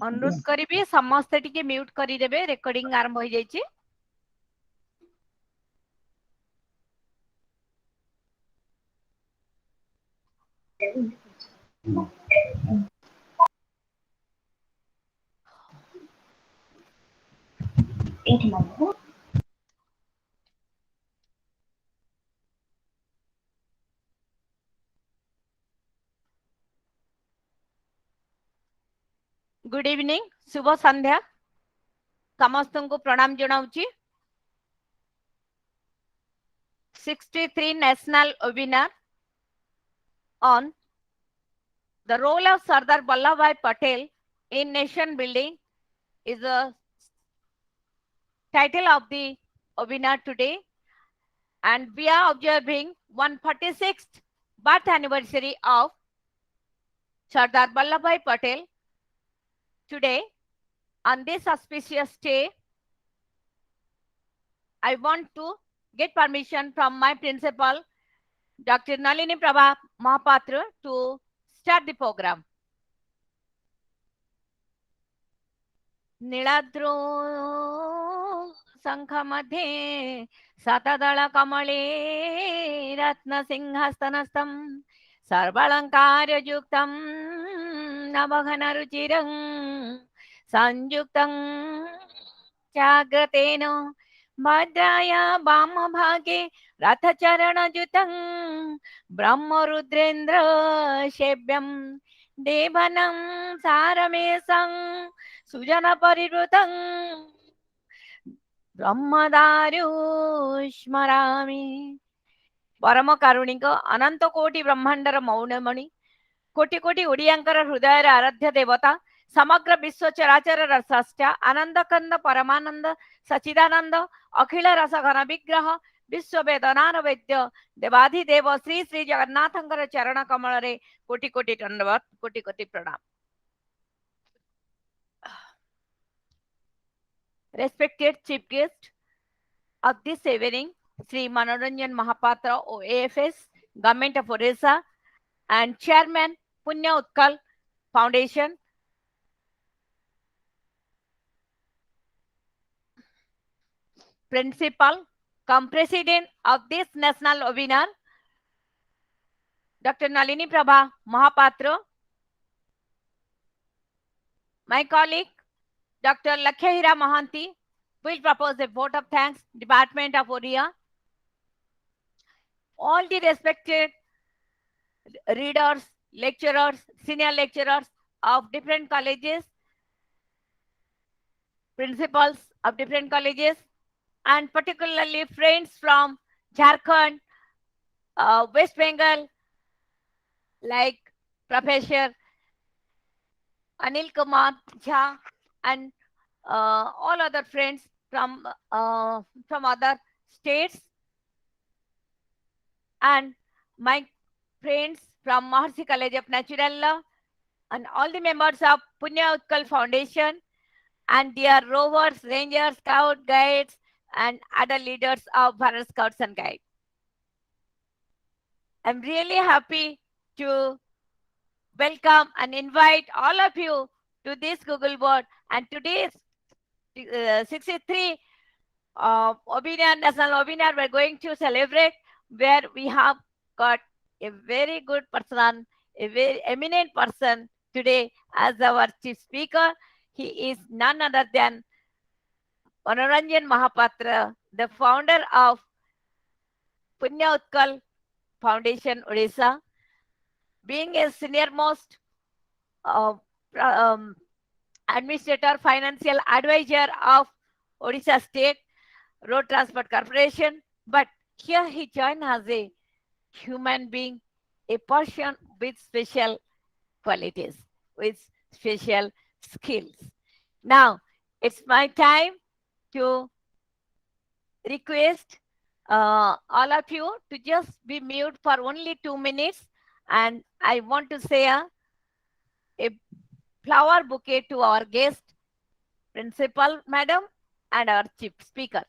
अनुरोध करी समस्ते टिके म्यूट करिदेबे रेकॉर्डिंग आरंभ हो जाइए। गुड इवनिंग, शुभ संध्या, समस्त को प्रणाम जनाऊँची। 63 national webinar on the role of Sardar Vallabhbhai Patel in nation building is the title of the webinar today, and we are observing 146th birth anniversary of Sardar Vallabhbhai Patel. Today, on this auspicious day, I want to get permission from my principal, Dr. Nalini Prabha Mahapatra, to start the program. नीलाद्रो शंखमध्ये Shatdal कमले रत्नसिंहासनस्थं सर्वालंकारयुक्तं नवघनरुचिरं संयुक्तं जाग्रतेन भद्राय वामभागे रथचरणयुतं ब्रह्मरुद्रेन्द्र सेव्यं देवनं सारमेशं सुजन परिवृतं ब्रह्मदारु स्मरामि। परम कारुणिक अनंत कोटि ब्रह्मांडर मौनमणि कोटि कोटि ओडियांकर हृदयर आराध्य देवता समग्र विश्व चराचर रसष्टा आनंद कंद परमानंद सचिदानंद अखिल रस घन विग्रह विश्व वेदनार वैद्य देवाधिदेव श्री श्री जगन्नाथंकर चरण कमल रे कोटि कोटि दंडवत कोटि कोटि प्रणाम। Respected chief guest of this evening, Sri Manoranjan Mahapatra, OAFS, Government of Odisha, and Chairman, Punya Utkal Foundation, Principal, President of this national webinar, Dr. Nalini Prabha Mahapatra, my colleague, Dr. Lakhyahira Mahanti, will propose a vote of thanks, Department of Odia, all the respected readers, lecturers, senior lecturers of different colleges, principals of different colleges, and particularly friends from Jharkhand, West Bengal, like Professor Anil Kumar Jha, and all other friends from other states, and my friends from Maharshi College of Natural Law, and all the members of Punya Utkal Foundation, and dear rovers, rangers, scout guides, and other leaders of Bharat Scouts and Guides. I'm really happy to welcome and invite all of you to this Google board, and today's 63 webinar, national webinar we're going to celebrate, where we have got a very good person, a very eminent person today as our chief speaker. He is none other than Manoranjan Mahapatra, the founder of Punya Utkal Foundation, Odisha, being a senior most administrator, financial advisor of Odisha State Road Transport Corporation. But here he joined as a human being, a person with special qualities, with special skills. Now, it's my time to request all of you to just be mute for only 2 minutes, and I want to say a flower bouquet to our guest, principal madam, and our chief speaker.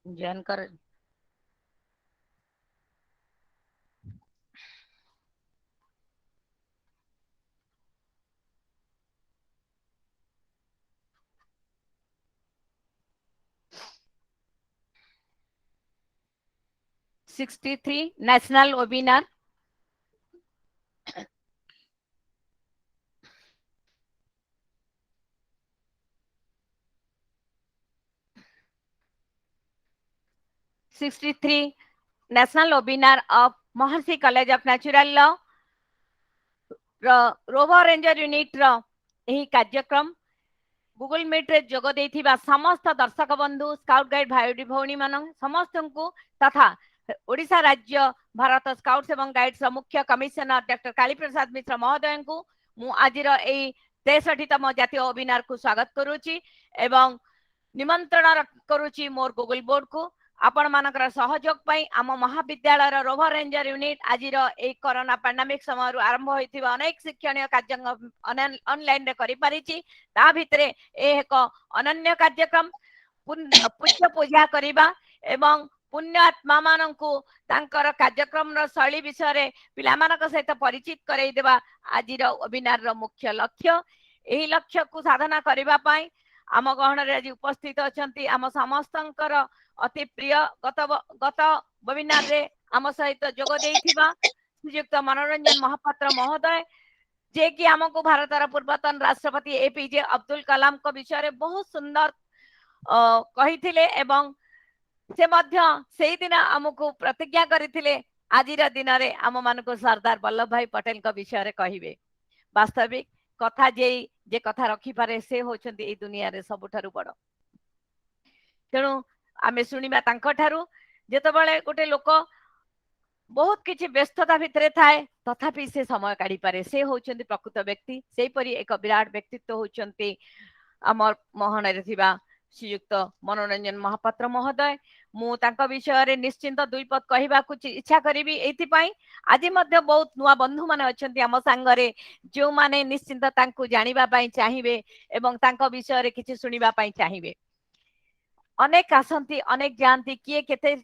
Join कर। $63 national webinar. $63 national webinar of Maharshi College of Natural Law rover ranger unit री कार्यक्रम Google meet रे जोग देथिबा समस्त दर्शक बंधु scout guide भाई भौणी मान समस्त को तथा ओडिशा राज्य भारत स्काउट्स एवं गाइड्स मुख्य कमिशनर डॉक्टर काली प्रसाद मिश्र महोदय को मु आज 63तम जातीय वेबिनार को स्वागत करुची एवं निमंत्रण करुची मोर गूगल बोर्ड को आपण मानकर सहयोग पाई आम महाविद्यालय रोवर रेंजर यूनिट आज कोरोना पैंडेमिक समय आरंभ होइथिबा अनेक शिक्षणीय कार्य ऑनलाइन रे करि परिछि ता भितरे एक अनन्य कार्यक्रम पूज्य पूजा करिबा एवं पुण्य आत्मा माननकु तांकर कार्यक्रम रो शैली विषय रे पिला मानक सहित परिचित करई देबा आज वेबिनार रो मुख्य लक्ष्य एही लक्ष्य को साधना करिबा पाई आम गहन रे आज उपस्थित अछंती आम समस्तंकर अति प्रिय गत वेबिनार रे आम सहित जोग देइथिबा श्रीयुक्त मनोरंजन महापात्र महोदय जे कि हमको भारतर पूर्वतन राष्ट्रपति एपीजे अब्दुल कलाम को विषय रे बहुत सुंदर कहिथिले एवं से मध्य सेही दिन हमको प्रतिज्ञा करिथिले आजिर दिन रे आम मानको सरदार वल्लभ भाई पटेल को विषय रे कहिबे वास्तविक कथा जे कथा रखी पारे से होचंती ए दुनिया रे सबुठारु बड़ तेणु आमे सुनिबा तांको ठारु जेतबेले गोटे लोक बहुत किछि व्यस्तता भितरे थाए तथापि से समय काढी पारे से होचंती प्रकृत व्यक्ति सेही परी एक विराट व्यक्तित्व होचंती हमर मोहन रे थिबा श्रीयुक्त मनोरंजन महापात्र महोदय मु तांको विषय रे निश्चिंत दुई पद कहिबा को इच्छा करिवि एथि पई आज मध्य बहुत नुआ बंधु माने अछंती हम संगरे जो माने निश्चिंत तांको जानिबा पई चाहिबे एवं तांको विषय रे किछि सुनिबा पई चाहिबे अनेक आसंती अनेक जानती किए केते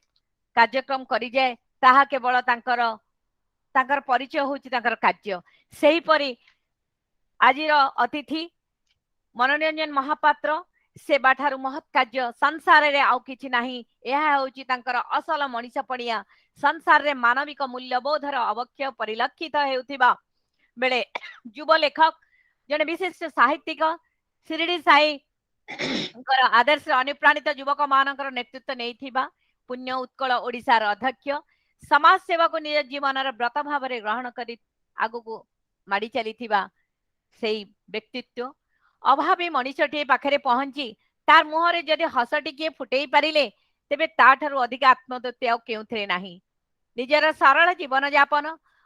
कार्यक्रम करि जाय ताहा केवल तांकर परिचय होची तांकर कार्य सेही परी आजिर अतिथि मनोरंजन महापात्र सेवा ठारू महत् कार्य संसार रे आउ किछि नाही एहा होची तांकर असल मनीष पड़िया संसार रे मानविक मूल्यबोधर अवक्षय परिलक्षित हेउथिबा बेले युव लेखक जने विशिष्ट साहित्यिक शिरडी साई आदर्श अनुप्राणित युवक मानकर नेतृत्व नहीं पुण्य उत्कल ओडिशार अध्यक्ष समाज सेवा को निज जीवन व्रत भाव में ग्रहण कर आगु को माड़ी चली व्यक्तित्व अभावी मनीषटी पाखे पहुंची तार मुहरे जदि हस टिके फुटई पारे तेबे ताठारु अधिक आत्मतृप्ति आउ केउथरे नाही निजर सरल जीवन यापन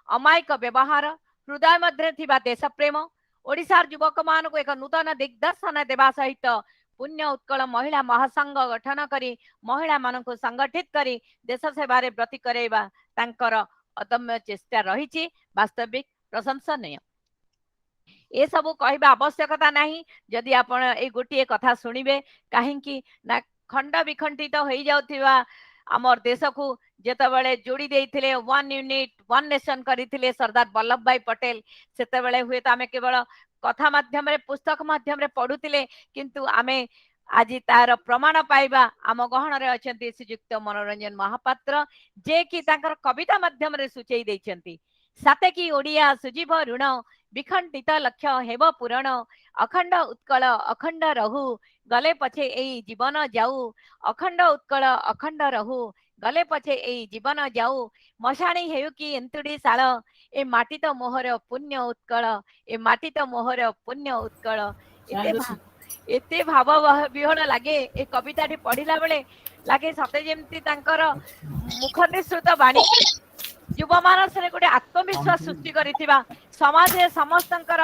अमायिक व्यवहार हृदय मध्य थिबा देश प्रेम ओडिशार युवक मान को एक नूतन दिग्दर्शन देवा सहित पुण्य उत्कल महिला महासंघ गठन करी महिला मान को संगठित करी देश सेवा रे ब्रती करेबा तांकर अदम्य चेष्टा रही वास्तविक प्रशंसनीय ए सब कहबा आवश्यकता नहीं जदि आपण ए गोटे कथा सुनिबे काहेकि ना खंड विखंडित हो जाउथिबा आमर देश को जेतबेले जोड़ी देइथिले वन यूनिट वन नेशन करिथिले सरदार वल्लभ भाई पटेल सेतबेले हुए तो आमे केवल कथा माध्यम रे पुस्तक माध्यम रे पढुथिले किंतु आमे आज तार प्रमाण पाइबा आम गहन रे अछंती श्रीयुक्त मनोरंजन महापात्र जे कि तांकर कविता माध्यम रे सूचई दैछंती साते की ओडिया सुजीव ऋण विखंडित लक्ष्य हेब पूरण अखंड उत्कल अखंड रहू गले पछे एई जीवन जाऊ अखंड उत्कल अखंड रहू गले पछे एई जीवन जाऊ मशाणी हेउ की एंतुडी साळ ए माटी तो मोहर पुण्य उत्कल ए माटी तो मोहर पुण्य उत्कल एते भाव विहण लागे ए कविताटी पढ़िला बेले लागे सते जेमती तांकर मुख निसृत बाणी युव मानस रे गोटे आत्मविश्वास सृष्टि करिथिबा समाज रे समस्तंकर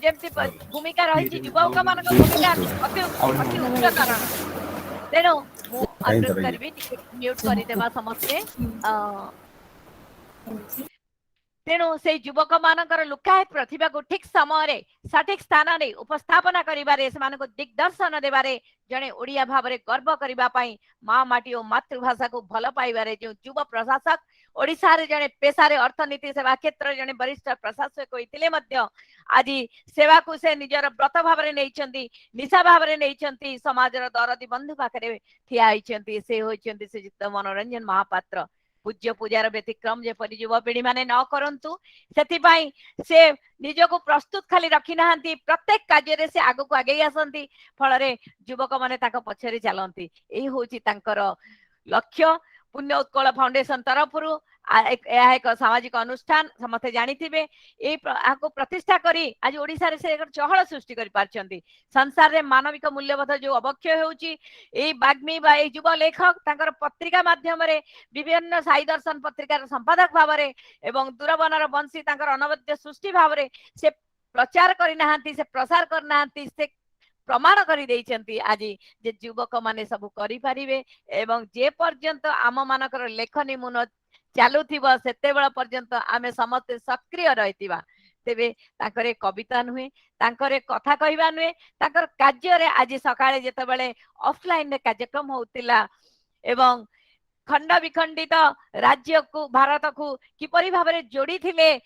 जेमती भूमिका रही युवक मान भूमिका अति उच्च कारण तेणु अनुरोध करी म्यूट कर समस्ते तेणु से युवक मानकर लुकायत प्रतिभा को ठीक समय सठिक स्थान में उपस्थापना करिबारे सेमानकु दिग्दर्शन देबारे जड़े ओडिया भाव में गर्व करने माँ माटी और मातृभाषा को भल पाइबारे जो युव प्रशासक ओडिशा रे जड़े पेशा अर्थनीति सेवा क्षेत्र जड़े वरिष्ठ प्रशासक होते आज सेवा को से निजर व्रत भाव में नहीं निशा भाव में नहीं समाजर दरदी बंधु पाखे ठिया होती से होती श्रीजुक्त मनोरंजन महापात्र पूज्य पूजार व्यतिक्रम जेपरी युवपीढ़ी माने न करंतु सेथिपाई से निजको प्रस्तुत खाली रखी ना प्रत्येक कार्य से आग को आगे आसती फल युवक मैंने पछरे चलती यही हूँ लक्ष्य पुण्य उत्कल फाउंडेशन तरफ एक सामाजिक अनुष्ठान समस्ते जानिथिबे को प्रतिष्ठा करी आज ओडिशा रे से एक चहल सृष्टि करि पारछंती संसार रे मानविक मूल्यबोध जो अवक्षय होउची ए बाग्मी बा ए युवा लेखक तांकर पत्रिका माध्यम रे विभिन्न साई दर्शन पत्रिकार संपादक भाव रे एवं दूरबनर बंशी तांकर अनवद्य सृष्टि भाव रे से प्रचार करि नाहंती से प्रसार कर नाहंती से प्रमाण करी देइछंती आज जे युवक माने सब करि परिबे एवं जे पर्यंत आम मानकर लेखनी मुन चालुथिबा सेतेबेला पर्यंत आमे समस्त सक्रिय रहितिबा तेबे तांकरे कविता नुहे तांकरे कथा कहबा नुहे तांकर कार्य रे आज सकाळे जेतेबेले ऑफलाइन रे कार्यक्रम होतिला एवं खंड विखंडित राज्य को भारत को किपरि भाबरे जोड़ी थिले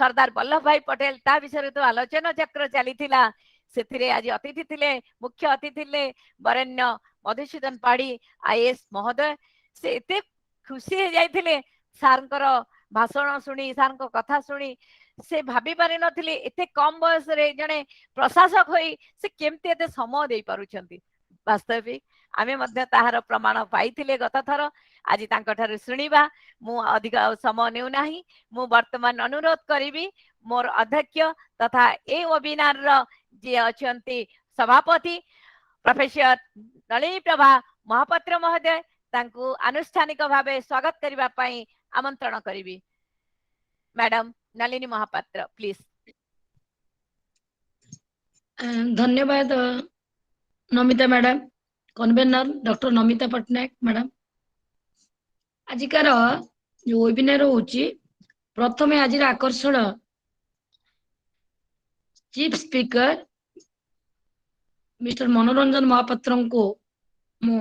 सरदार वल्लभ भाई पटेल ता विषय तो आलोचना चक्र चलीथिला सेथिरे आज अतिथि थिले मुख्य अतिथि थिले वरेण्य मधुसूदन पाढ़ी आईएएस महोदय से एते खुशी हो जाइथिले सारंकर भाषण शुणी सारंक कथा शुणी से भाभी पारि नथिले एते कम बयस रे जने प्रशासक होई से केमते एते समय देई पारुछंती वास्तविक आमे मध्य ताहार प्रमाण पाइथिले गत थर आज तांक ठारे शुणिबा मु अधिक समय नेउ नाही मु वर्तमान अनुरोध करिवि मोर अध्यक्ष तथा ए वेबिनार रो जे अछंती सभापति प्रोफेसर नलिनी प्रभा महापात्र महोदय तांकु आनुष्ठानिक भावे स्वागत करिबा पई आमंत्रण करिवि मैडम नलिनी महापात्र प्लीज। धन्यवाद Namita madam convener doctor Namita Patnaik madam आजिकार जो वेबिनार होची प्रथमे आज आकर्षण चीफ स्पीकर मिस्टर मनोरंजन महापात्र को मु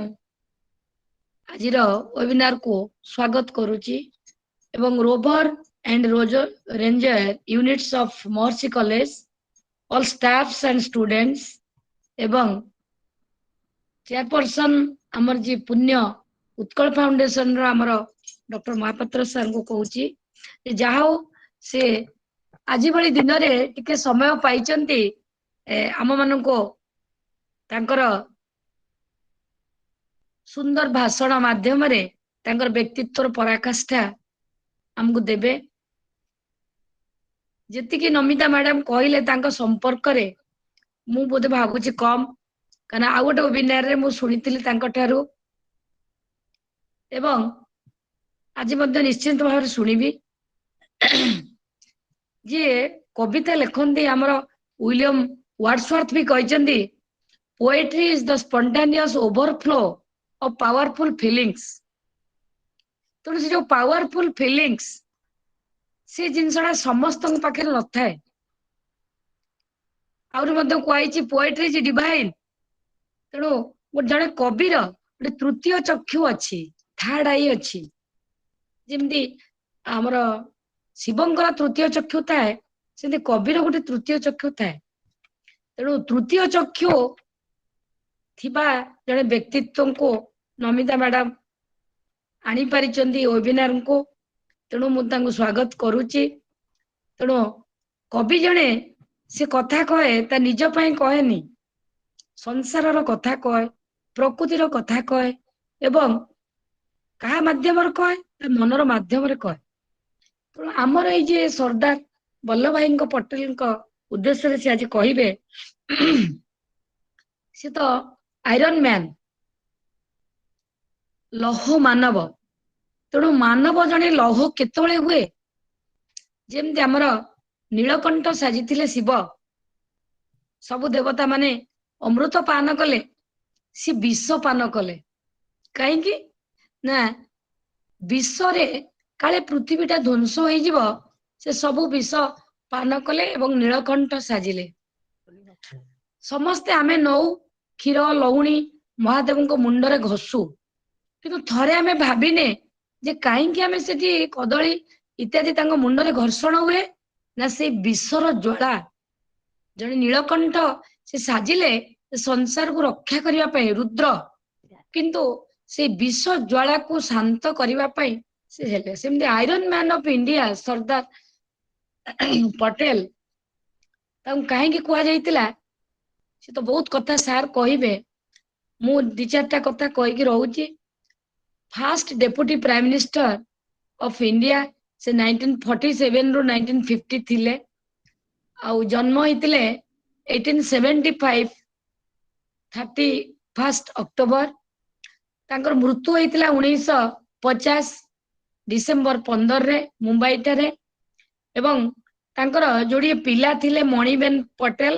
आज वेबिनार को स्वागत करुची एवं rover and roger ranger units of Maharshi college all staffs and students एवं चेयरपर्सन आमर जी पुण्य उत्कल फाउंडेशन आमर डॉक्टर महापात्र सर को कहूँ जहा से आज भली दिन में टिके समय पाइचंती आम मान को तांकर सुंदर भाषण माध्यम रे तांकर व्यक्तित्व पराकाष्ठा हमको देबे जेतिकी नमिता मैडम कहले तांका संपर्क रे मु बोधे भाबुची कम कना आ गोटे वेबिनार रे मु सुनिथिली तांका ठारू एवं आज मध्य निश्चित भाव शुणिबी जे कविता लिखती आमर विलियम वर्ड्सवर्थ भी कहते poetry is the spontaneous overflow of powerful feelings तेणु से जो पावरफुल फीलिंग्स से जिनसा समस्त पाखे न थाए आहुरी पोएट्री इज डिवाइन तेणु जड़े कविर गोटे तृतीय चक्षु अच्छी थर्ड आई अच्छी जमती आमर शिवंकर तृतीय चक्षु थाए से कविर गोटे तृतीय चक्षु थाए तेणु तृतीय चक्षु थिबा जड़े व्यक्तित्व को नमिता मैडम आनी पारिचंदी वेबिनार को तेणु मुझे स्वागत करुच्ची तेणु कवि जड़े से कथा कहे ता निज पाई कहेनी संसार कथा कहे प्रकृतिर कथा कहे एवं कहा माध्यम कहे मनर माध्यम कहे तेणु आमर ये सरदार वल्लभ भाई पटेल उद्देश्य से आज कहे सी तो आयरन मैन लौह मानव तेणु मानव जड़े लौह केतवे हुए जमती आमर नीलकंठ साजिथिले शिव सबु देवता माने अमृत पान कले सी विष पान कले कहीं ना विष रे काले पृथ्वीटा ध्वंस हो से सबु विष पान कले एवं नीलकंठ साजिले समस्ते आमे नौ क्षीर लहुणी महादेव मुंडरे घसु किंतु थरे आमे भाबिने जे कहीं आमे सेठी कदली इत्यादि तांको मुंडरे घर्षण हुए ना से विषर ज्वाला जने नीलकंठ से साजिले संसार को रक्षा करिया पई रुद्र किंतु से विष ज्वाला को शांत करिवा पई से हेले सेमती iron man of India Sardar Patel तांको कहीं कुआ जाइतिला से तो बहुत कथा सार कहिबे मु दि चारटा कथा कहि कि रहउची first deputy prime minister of India से 1947 रो 1950 थिले आउ जन्म होइतिले 1875 31 अक्टोबर तांकर मृत्यु होइतिला 1950 डिसेंबर 15 रे मुंबई ठारे एवं तांकर जोड़ी पिला थिले मणिबेन पटेल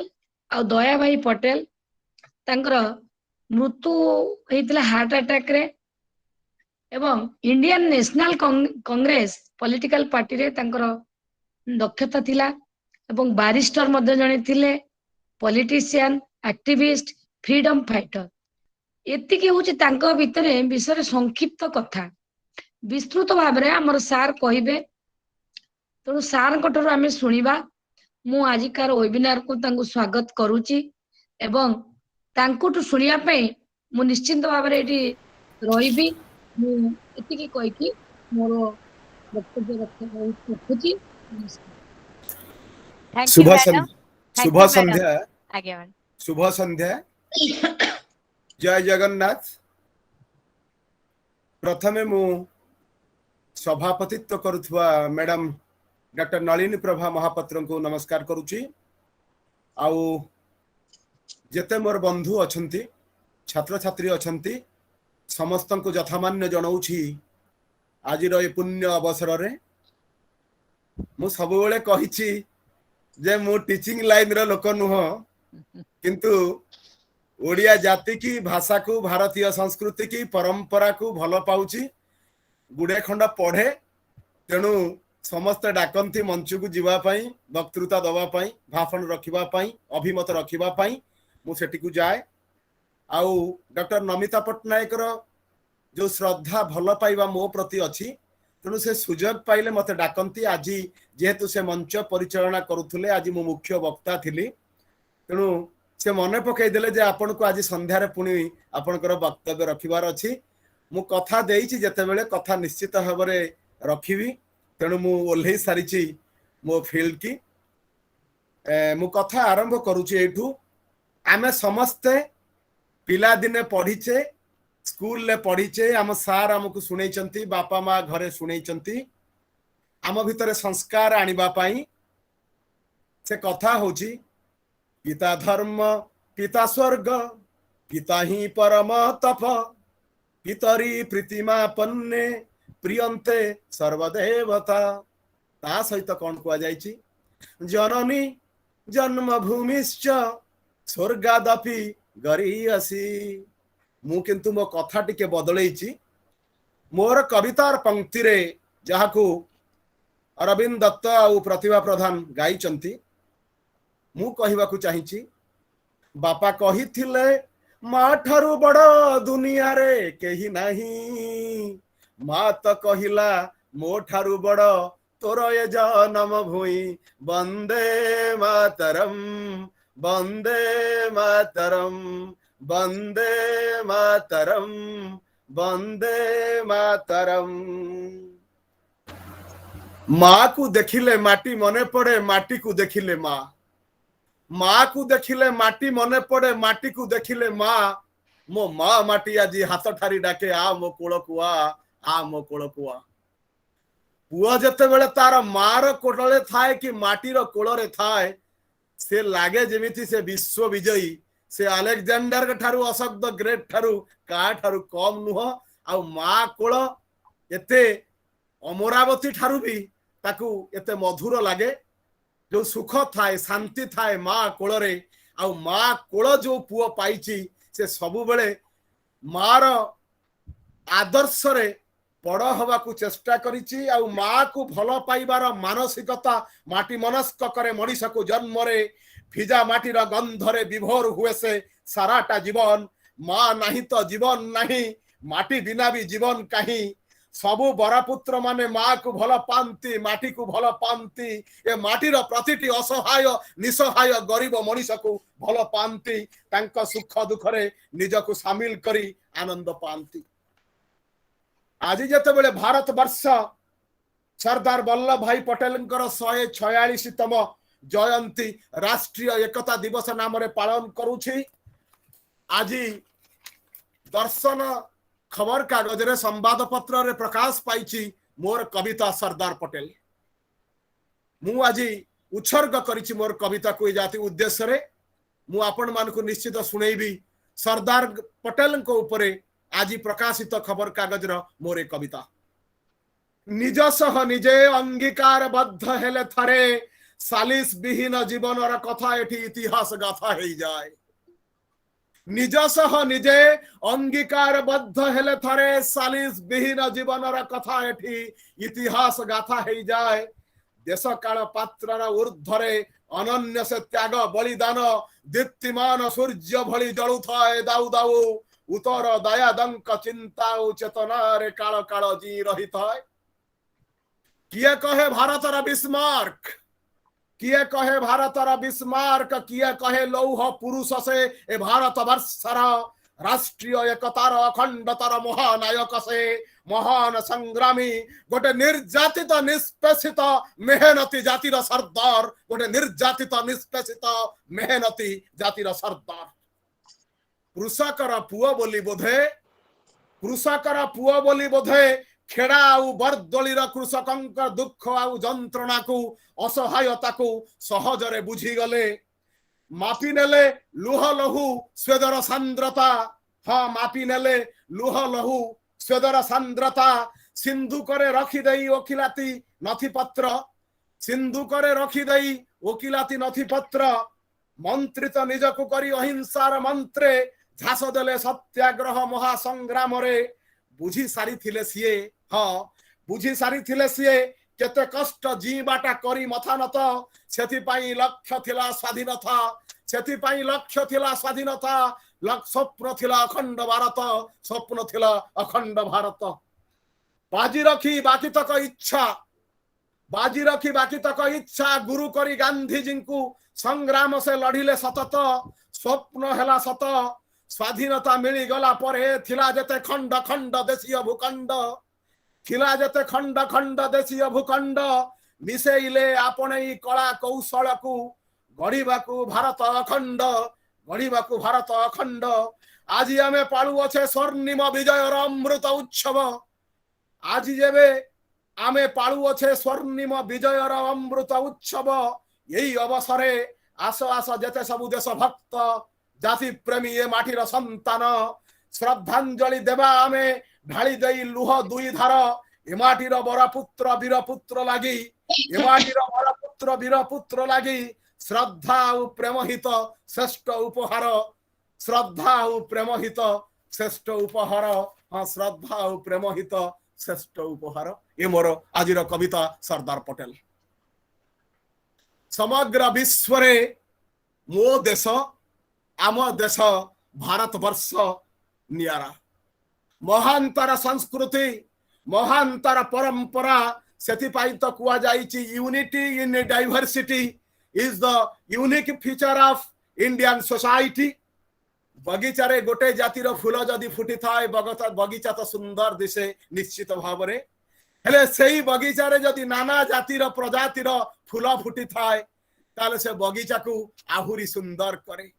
आ दया भाई पटेल तांकर मृत्यु होइतिला हार्ट अटैक रे एवं Indian national Congress political party रे तांकर दक्षता थिला एवं बारिस्टर मध्य जने थिले पॉलिटिशियन एक्टिविस्ट फ्रीडम फाइटर एतिकी होची तांको भितरे विषय संक्षिप्त कथा विस्तृत भाव रे हमर सार कहिबे तेणु सार कोठर आमे सुनिबा मु आजिकार वेबिनार को तांको स्वागत करूची एवं तांकोटु सुनिया पई मु निश्चिंत भाव रे एटी रहिबी मु एतिकी कहि कि मोर वक्तव्य रखुची थैंक यू शुभ मैडम शुभ थैंक यू मैडम संध्या आगे मैडम शुभ संध्या जय जगन्नाथ प्रथमे मु सभापतित्व करुथुवा मैडम डॉक्टर नलिनी प्रभा महापात्र को नमस्कार करुची आउ जेते मोर बंधु अछंती छात्र छात्री अछंती समस्त को यथामान्य जनाऊछी आज ए पुण्य अवसर रे मु सब बेले कहिची जे मु टीचिंग लाइन रो लोक नुह किंतु ओडिया जाति की भाषा को भारतीय संस्कृति की परंपरा को भल पाउची गुडे खंड पढ़े तेणु समस्त डाकंती मंच को जीवा पाई वक्तृता दवा पाई भाषण रखिबा पाई अभिमत रखिबा पाई मु सेठी को जाए आउ डॉक्टर नमिता पट्टनायक रो जो श्रद्धा भल पाइबा मो प्रति अछि तेणु से सुजोग पाइले मते डाकंती आज जेहेतु से मंच परिचालना करुथुले आज मु मुख्य वक्ता थिली तेणु से मने पकई देले जे आपन को आज संध्या रे पुनी आपनकर वक्तव्य रखिबार अछि मु कथा देइछि जते बेले कथा निश्चित भाबरे रखिबी तेणु मु ओल्हे सारिछि मो फील्ड की मु कथा आरंभ करूछि एठू आमे समस्ते पिला दिने पढ़िचे स्कूल ले पढ़िचे आम सार हमको सुनैचंती बापा माँ घरे सुनैचंती आम भितर संस्कार आनिबा पाई से कथा होची पिता धर्म पिता स्वर्ग पिता ही परम तप पितरी प्रीतिमा पन्ने प्रियंते सर्वदेवता ता सहित कौन कुआ जाइछि जननी जन्मभूमिश्च स्वर्गादपि गरीयसी मु किंतु मो कथा टिके बदलैछि मोर कवितार पंक्ति रे जहाकू अरविंद दत्त और प्रतिभा प्रधान गाइचंती मु कहिबाकू चाहिछि बापा कहिथिले माँ ठारू बड़ दुनिया रे केही नाही माँ तो कहिला मो ठारू बड़ तोर ये जनम भूई वंदे मातरम वंदे मातरम वंदे मातरम वंदे मातरम माँ को देखिले माटी मने पड़े माटी को देखिले माँ माँ को देखिले माटी मने पड़े माटी को देखिले माँ मो माँ माटी आज हाथ ठारी डाके आ मो कोल को आ मो कोल को आ पुआ जते बेले तार मार कोटले थाए कि माटीर कोଳରେ थाए से लागे जेमिति से विश्व विजयी से अलेक्जेंडर के ठारू अशोक द ग्रेट ठारू का ठारू कम नुह आ माँ कोल एते अमरावती ठारू भी ताकू एते मधुर लागे जो सुख थाए शांति थाए माँ कोଳରେ आ माँ कोल जो पुओ पाइची से सबु बेले मार आदर्श रे बड़ हवा को चेष्टा करिछि आ माँ को भल पाइबार मानसिकता माटी मनस्क करे मनीष को जन्म रे भिजा माटीर गंधरे विभोर हुए से साराटा जीवन माँ नहीं तो जीवन नहीं माटी बिना भी जीवन कहीं सबु बरापुत्र माने माँ को भल पांती माटी को भल पांती ए माटीर प्रतिटी असहाय निसहाय गरीब मनीष को भल पांती तांका सुख दुख रे निजको शामिल करी आनंद पांती। आज जिते बड़े भारत वर्ष सरदार वल्लभ भाई पटेल 146तम जयंती राष्ट्रीय एकता दिवस नाम रे पालन करुछि। आज दर्शन खबर कागज रे संवाद पत्र रे प्रकाश पाइछि मोर कविता सरदार पटेल। मु आज उत्सर्ग करिछि मोर कविता को जाति उद्देश्य रे मु आपण मान को निश्चित सुनेबी सरदार पटेल को ऊपरे आज प्रकाशित खबर कागज रो मोर कविता। निज सह निजे अंगीकार बद्ध हेले थरे सालिस विहीन जीवन र कथा एठी इतिहास गाथा हे जाए। निज सह निजे अंगीकार बद्ध हेले थरे सालिस विहीन जीवन र कथा एठी इतिहास गाथा हे जाए। देश काल पात्र ऊर्ध्वरे अनन्य से त्याग बलिदान दीप्तिमान सूर्य भली जलुथाए दाऊ दाऊ उतर दया दंक चिंता चेतना रे काल काल जी रही था। किए कहे भारतर बिस्मार्क किए कहे भारतर बिस्मार्क किए कहे लौह पुरुष से ए भारत वर्षर राष्ट्रीय एकतार अखंडतार महानायक से महान संग्रामी गोटे निर्जातित निष्पेषित मेहनती जातिर सरदार गोटे निर्जातित निष्पेषित मेहनती जातिर सरदार। कृषकर पुओ बोली बोधे कृषकर पुओ बोली बोधे खेड़ा आउ बरदलीर कृषकंक दुख आउ जंत्रणा को असहायता को सहजरे बुझी गले। मापी नेले लुह लहु स्वेदर सांद्रता हाँ मापी नेले लुह लहु स्वेदर सांद्रता सिंधु करे रखी दई ओकिलाती नथी पत्र सिंधु करे रखी दई ओकिलाती नथी पत्र मंत्रित निजको करी अहिंसार मंत्रे झास देले सत्याग्रह महासंग्राम रे बुझी सारी थिले सिए हाँ बुझी सारी थिले सिए केते कष्ट जीवाटा करी मथा नत सेति पाई लक्ष्य थिला स्वाधीनता सेति पाई लक्ष्य थिला स्वाधीनता स्वप्न थिला अखंड भारत स्वप्न थिला अखंड भारत। बाजी रखी बाकी तक इच्छा बाजी रखी बाकी तक इच्छा गुरु करी गांधी जी को संग्राम से लड़िले सतत स्वप्न हेला सत स्वाधीनता मिली गला परे थिला जते खंड खंड देशीय भूखंड थिला जते खंड खंड देशीय भूखंड मिसेइले आपणे कला कौशल को गढ़िबाकू भारत अखंड गढ़िबाकू भारत अखंड। आज आमे पालू अच्छे स्वर्णिम विजयर अमृत उत्सव आज जेबे आमे पालू अच्छे स्वर्णिम विजयर अमृत उत्सव यही अवसरे आस आस जेते सबु देश भक्त जाति प्रेमी ए माटीर संतान श्रद्धांजलि देवा आमे ढाली दई लुह दुई धार ए माटीर बरपुत्र वीरपुत्र लागी ए माटीर बरपुत्र वीरपुत्र लागी श्रद्धा और प्रेम हित श्रेष्ठ उपहार श्रद्धा और प्रेम हित श्रेष्ठ उपहार हाँ श्रद्धा और प्रेम हित श्रेष्ठ उपहार। ये मोर आजिर कविता सरदार पटेल। समग्र विश्व रे मो देश आम देश भारत वर्ष नियारा महान तार संस्कृति महान तार परंपरा सेति पाई तो कुआ जाईची unity in diversity is the unique feature of Indian society. बगीचा रे गोटे जातिर फूल जदि फुटी थाए बगीचा तो सुंदर दिसे निश्चित भाव रे हेले सेही बगीचा रे जदि नाना जातिर प्रजातिर फूल फुटी थाए ताले से बगीचा को आहुरी सुंदर करे।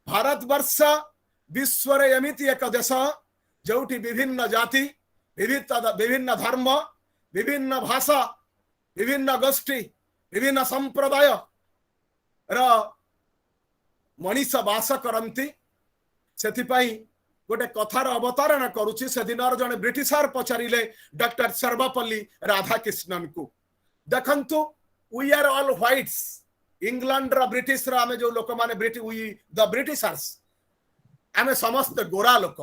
भारत वर्ष विश्व रे एमिति एक देश जोटी विभिन्न जाति विभिन्न धर्म विभिन्न भाषा विभिन्न गोष्ठी विभिन्न संप्रदाय र मनीष बास करती सेथिपाई गोटे कथार अवतारण करुछि। से दिनर जने ब्रिटिशर पचारिले डॉक्टर सर्वपल्ली राधाकृष्णन को देखंतु we are all whites England रा ब्रिटिश रा आमे जो लोक माने वी द ब्रिटिशर्स आमे समस्त गोरा लोक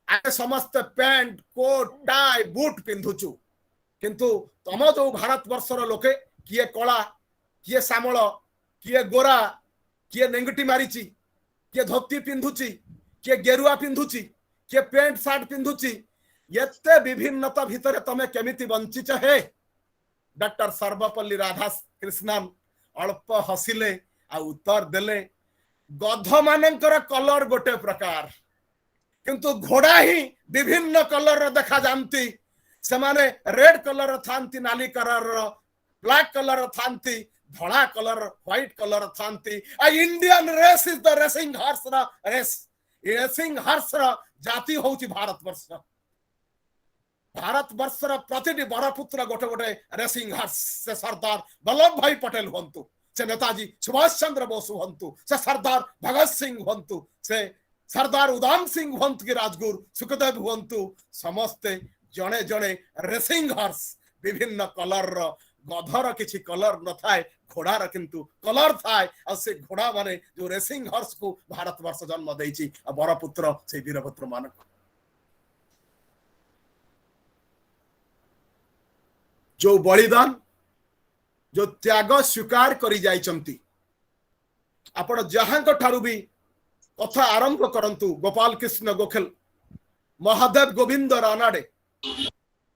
आमे समस्त पैंट कोट टाई बूट पिंधुचु किंतु तम जो भारत वर्षर लोके किए कला किए श्यामल किए गोरा किए नेंगटी मारिची किए धोती पिंधुची किए गेरुआ पिंधुची किए पैंट सार्ट पिंधुची एते विभिन्नता भितर तमे केमिति बंचिच हे डॉक्टर सर्वपल्ली राधाकृष्णन अल्प हसिले आ उत्तर देले गध मानकर कलर गोटे प्रकार किंतु घोड़ा ही विभिन्न कलर देखा जानती से माने रेड कलर थांती नाली कलर ब्लैक कलर थांती धड़ा कलर व्हाइट कलर थांती Indian race is the racing horse race racing horse जाति होची भारत वर्षर प्रतिटी बरपुत्र गोटे गोटे रेसिंग हॉर्स से सरदार वल्लभ भाई पटेल हंतु से नेताजी सुभाष चंद्र बोस हंतु से सरदार भगत सिंह हंतु से सरदार उधम सिंह हंतु की राजगुरु सुखदेव हंतु समस्ते जड़े जड़े रेसिंग हॉर्स विभिन्न कलर गधर किसी कलर न थाए घोड़ार किंतु कलर थाए और से घोड़ा माने जो रेसिंग हॉर्स को भारत वर्ष जन्म देइछि बरपुत्र से वीरपुत्र मान जो बलिदान जो त्याग स्वीकार करी जाइछंती आपण जहांक ठारू भी कथा आरंभ करंतु गोपाल कृष्ण गोखल महादेव गोविंद रानाडे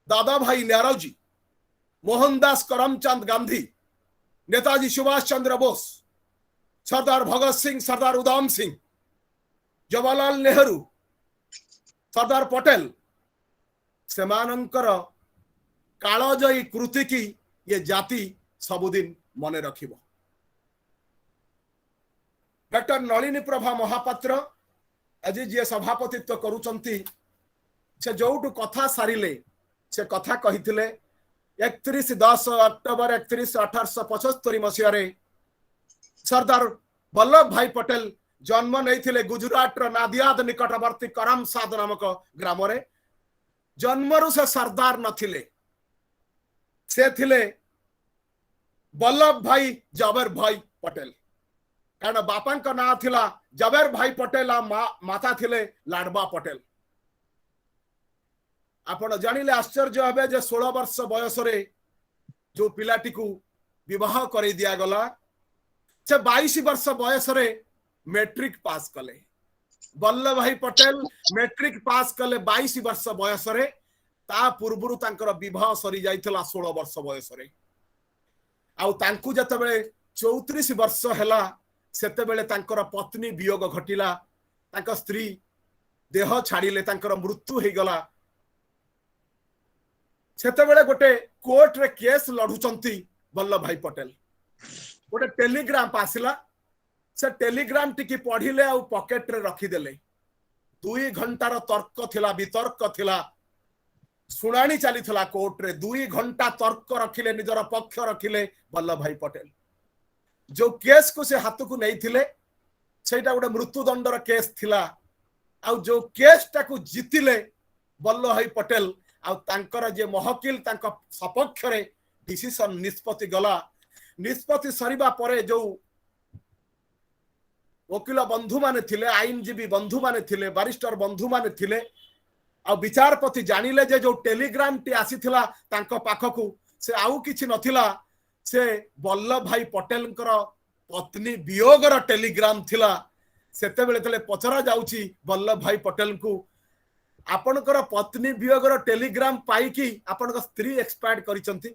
दादा भाई नेहरूजी मोहनदास करमचंद गांधी नेताजी सुभाष चंद्र बोस सरदार भगत सिंह सरदार उधम सिंह जवाहरलाल नेहरू सरदार पटेल सेमानंकर कालजयी कृति की ये जाति सबुदिन मने रखिबो डॉक्टर नलिनी प्रभा महापात्र आज जी सभापतित्व करुचंती से जोटू कथा सारिले से कथा कहिथिले 31/10 अक्टोबर 1875 मसीह सरदार वल्लभ भाई पटेल जन्म नहीं गुजरात नादियाद निकटवर्ती करमसाद नामक ग्राम रे जन्मरु से सरदार नथिले से थिले वल्लभ भाई जबर भाई पटेल कारण बापा का ना थिला जबर भाई पटेल आ माता थिले लाडबा पटेल आपण जानिले आश्चर्य हबे जे 16 वर्ष बयस रे जो पिलाटी को विवाह कर दिया गला से 22 वर्ष बयस रे मैट्रिक पास कले वल्लभ भाई पटेल मैट्रिक पास कले 22 वर्ष बयस रे ता पूर्वरु तांकर विवाह सरी जाइतला 16 वर्ष बयस रे आउ तांकु जतबेले 34 वर्ष हैला सेतेबेले तांकर पत्नी वियोग घटिला तांकर स्त्री देह छाड़िले तांकर मृत्यु हे गला सेतेबेले गोटे कोर्ट रे केस लढुचंती वल्लभ भाई पटेल गोटे टेलीग्राम आसिला से टेलीग्राम टिकी पढ़िले आ पॉकेट रे रखी देले 2 घंटार तर्क थिला वितर्क थिला सुनानी चली थिला कोर्ट रे 2 घंटा तर्क रखिले निजर पक्ष रखिले वल्लभ भाई पटेल जो केस को से हाथ को नहीं थिले सेटा गोटे मृत्युदंडर केस थिला आ जो केस टाकू जीतिले वल्लभ भाई पटेल आ तांकर जे महकिल तांक सपक्ष रे डिसीजन निष्पत्ति गला निष्पत्ति सरीबा परे जो वकील बंधु माने थिले आईनजीवी बंधु माने थिले बारिस्टर बंधु माने थिले आ विचारपति जानिले जे जो टेलीग्राम टी आसीथिला तांक पाखकू से आउ किछि नथिला से वल्लभ भाई पटेल पत्नी वियोगर टेलीग्राम थिला सेते बेले तले पचरा जाउची वल्लभ भाई पटेल को आपनकर पत्नी वियोगर टेलीग्राम पाई कि आपनकर स्त्री एक्सपायर्ड करिसंती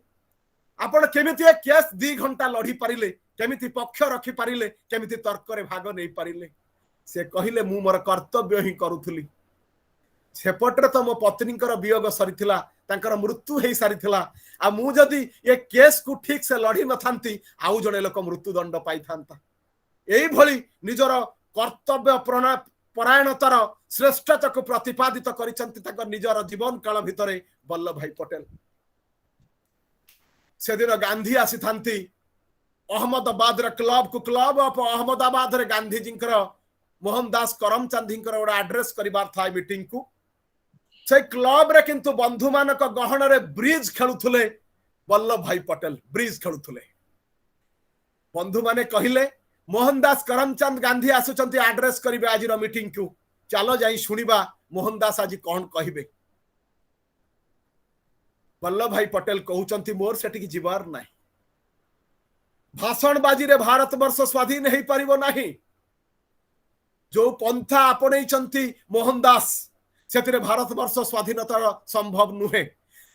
आपण केमिति केस 2 घंटा लड़ी पारिले केमिति पक्ष रखी पारिले केमिति तर्क रे भाग नहीं पारिले से कहिले मु मोर कर्तव्य ही करूथली सेपटरे तो मो पत्नीकर वियोग सरीथिला तांकर मृत्यु हे सारीथिला आ मु जदी ये केस को ठीक से लड़ी न थांती आउ जने लोक मृत्युदंड पाई थांता एई भली निजर कर्तव्य परायणतार श्रेष्ठता को प्रतिपादित करिसंती तांकर निजर जीवन काल भितरे वल्लभ भाई पटेल से दिन गांधी आसी थांती अहमदाबाद रे क्लब ऑफ अहमदाबाद रे गांधी जिंकर मोहनदास करमचंद जिंकर ओडा एड्रेस करिबार था मीटिंग को से क्लब रे किंतु बंधु मानक गहन रे ब्रिज खेलुथुले वल्लभ भाई पटेल ब्रिज खेलुथुले बंधु माने कहिले मोहनदास करमचंद गांधी आसुचंती एड्रेस करिवे आज रो मीटिंग को चलो जाई शुणिबा मोहनदास आज कौन कहिबे। वल्लभ भाई पटेल कहउचंती मोर सेठी जीवार नाही, भाषण बाजी रे भारत वर्ष स्वाधीन हो पारिबो नाही। जो पंथा आपणैचंती मोहनदास सेतिरे भारत वर्ष स्वाधीनता संभव नुहे।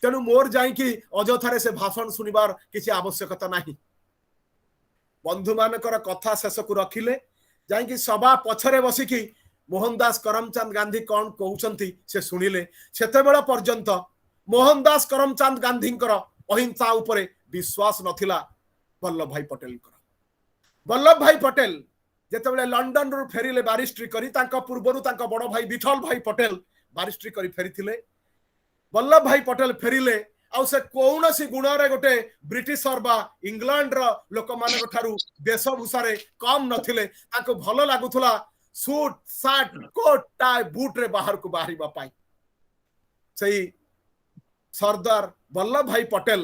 तेणु मोर जाइकी अजथारे से भाषण सुनिबार किसी आवश्यकता नाही। बंधु मानकर कथा शेष को रखिले जाइकी सभा पछरे बसिकी मोहनदास करमचंद गांधी कौन कहउचंती से सुनिले। सेतेबेला पर्यंत मोहनदास करमचंद गांधी अहिंसा उपरे विश्वास नथिला वल्लभ भाई पटेल। वल्लभ भाई पटेल जेतेबेले लंडन रु फेरिले बारिस्ट्री करी, तांका पूर्वरु तांका बड़ भाई विठल भाई पटेल बारिस्ट्री करी फेरिथिले। वल्लभ भाई पटेल फेरिले आउ से कौनसी गुण रे गोटे ब्रिटिशर बा इंग्लैंड रो लोक मानक ठारू वेशभूषा रे कम नथिले। तांको भलो लागुथला suit shirt coat tie boot रे बाहर को बाहरिबा पाई। सही सरदार वल्लभ भाई पटेल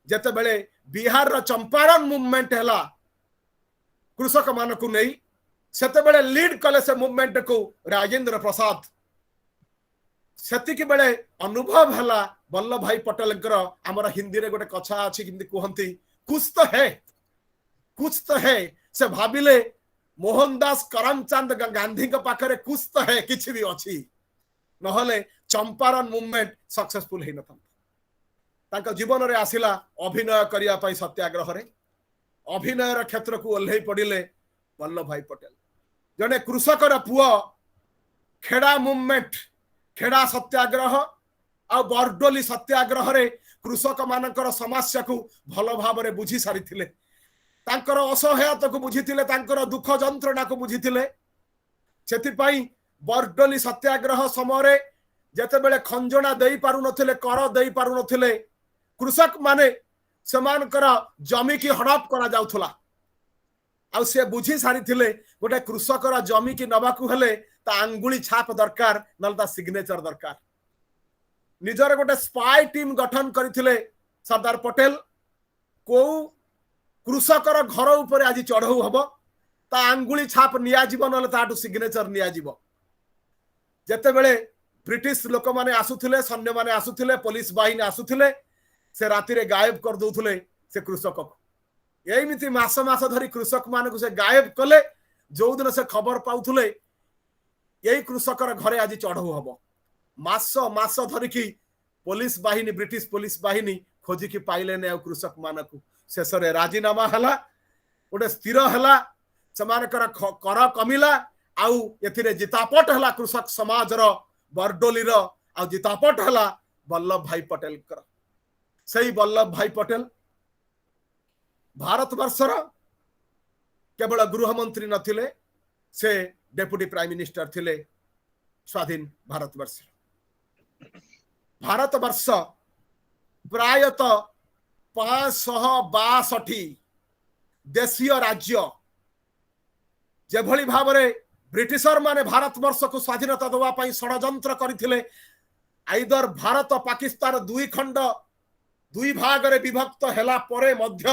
जेतेबेले बिहार रो चंपारण मूवमेंट हैला कृषक मानकु नहीं, सेतेबेले लीड कले से मूवमेंट को राजेंद्र प्रसाद। सेतिकी बेले अनुभव हैला वल्लभ भाई पटेल आमर हिंदी रे गोटे कथा अछि किंती कहंती कुछ तो है से भाबिले मोहनदास करमचंद गांधी के पाखरे कुछ तो है किछि भी अछि, नहले चंपारण मूवमेंट सक्सेसफुल हे नथन। तांका जीवन रे आसिला अभिनय करिया पई सत्याग्रह रे। अभिनय क्षेत्र को ओल्हे पड़िले वल्लभ भाई पटेल। जने कृषकर पुओ खेड़ा मूवमेंट खेड़ा सत्याग्रह आ बरडोली सत्याग्रह रे कृषक मानकर समस्या को भल भाव रे बुझी सारिथिले। तांकर असहायता को बुझीथिले, तांकर दुख जंत्रणा को बुझीथिले। सेति पई बरडोली सत्याग्रह समय रे जेतेबेले खंजणा देई पारु नथिले, कर देई पारु नथिले, कृषक माने सेमानकर जमी की हड़प करा जाउथला। आ से बुझी सारिथिले गोटे कृषकर जमी की नबाकू हेले ता अंगुली छाप दरकार, नल ता सिग्नेचर दरकार। निजर गोटे स्पाई टीम गठन करथिले सरदार पटेल। को कृषकर घर ऊपर आज चढ़ऊ हबो ता अंगुली छाप निया जीव, नले ताटू सिग्नेचर निया जीव। जेतेबेले ब्रिटिश लोक माने आसुथिले, सैन्य माने आसुथिले, पुलिस बाहिनी आसुथिले, से राति रे गायब कर दउथुले से कृषक को। एमिति मास मास धरी कृषक मानकु से गायब कले। जो दिन से खबर पाउथुले यही कृषकर घरे आज चढ़ऊ हबो, मास मास धरिकी पुलिस बाहिनी ब्रिटिश पुलिस बाहिनी खोजिकी पाइले ने कृषक मानकु। शेष रे राजीनामा हला, गोटे स्थिर हला, समानकर कर कमिला, आउ एथिरे जितापट हला कृषक समाज रो बरडोली रो, आउ जितापट हला वल्लभ भाई पटेल कर। सही वल्लभ भाई पटेल भारत वर्षर केवल गृह मंत्री नथिले, से डेप्यूटी प्राइम मिनिस्टर थिले स्वाधीन भारत वर्ष। भारत वर्ष प्रायत 562 देशीय राज्य जेभली भाव रे ब्रिटिशर माने भारत वर्ष को स्वाधीनता देवा पई षडयंत्र करथिले। आइदर भारत पाकिस्तान दुई भाग रे विभक्त हेला परे मध्य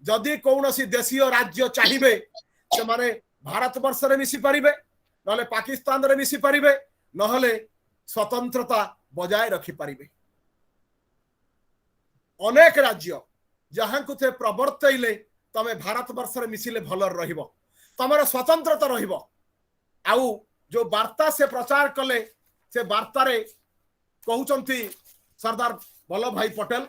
जदि कौनसी देशीय राज्य चाहिए से माने भारत वर्ष रे मिसी पारिबे, नहले पाकिस्तान रे मिसी पारिबे, नहले स्वतंत्रता बजाय रखी पारिबे। अनेक राज्य जहां को थे प्रवर्तैले तमे भारत वर्ष रे मिसिले भल रहिबो, तमर स्वतंत्रता रहिबो। आउ जो वार्ता से प्रचार कले से वार्ता रे कहउचंती सरदार वल्लभ भाई पटेल,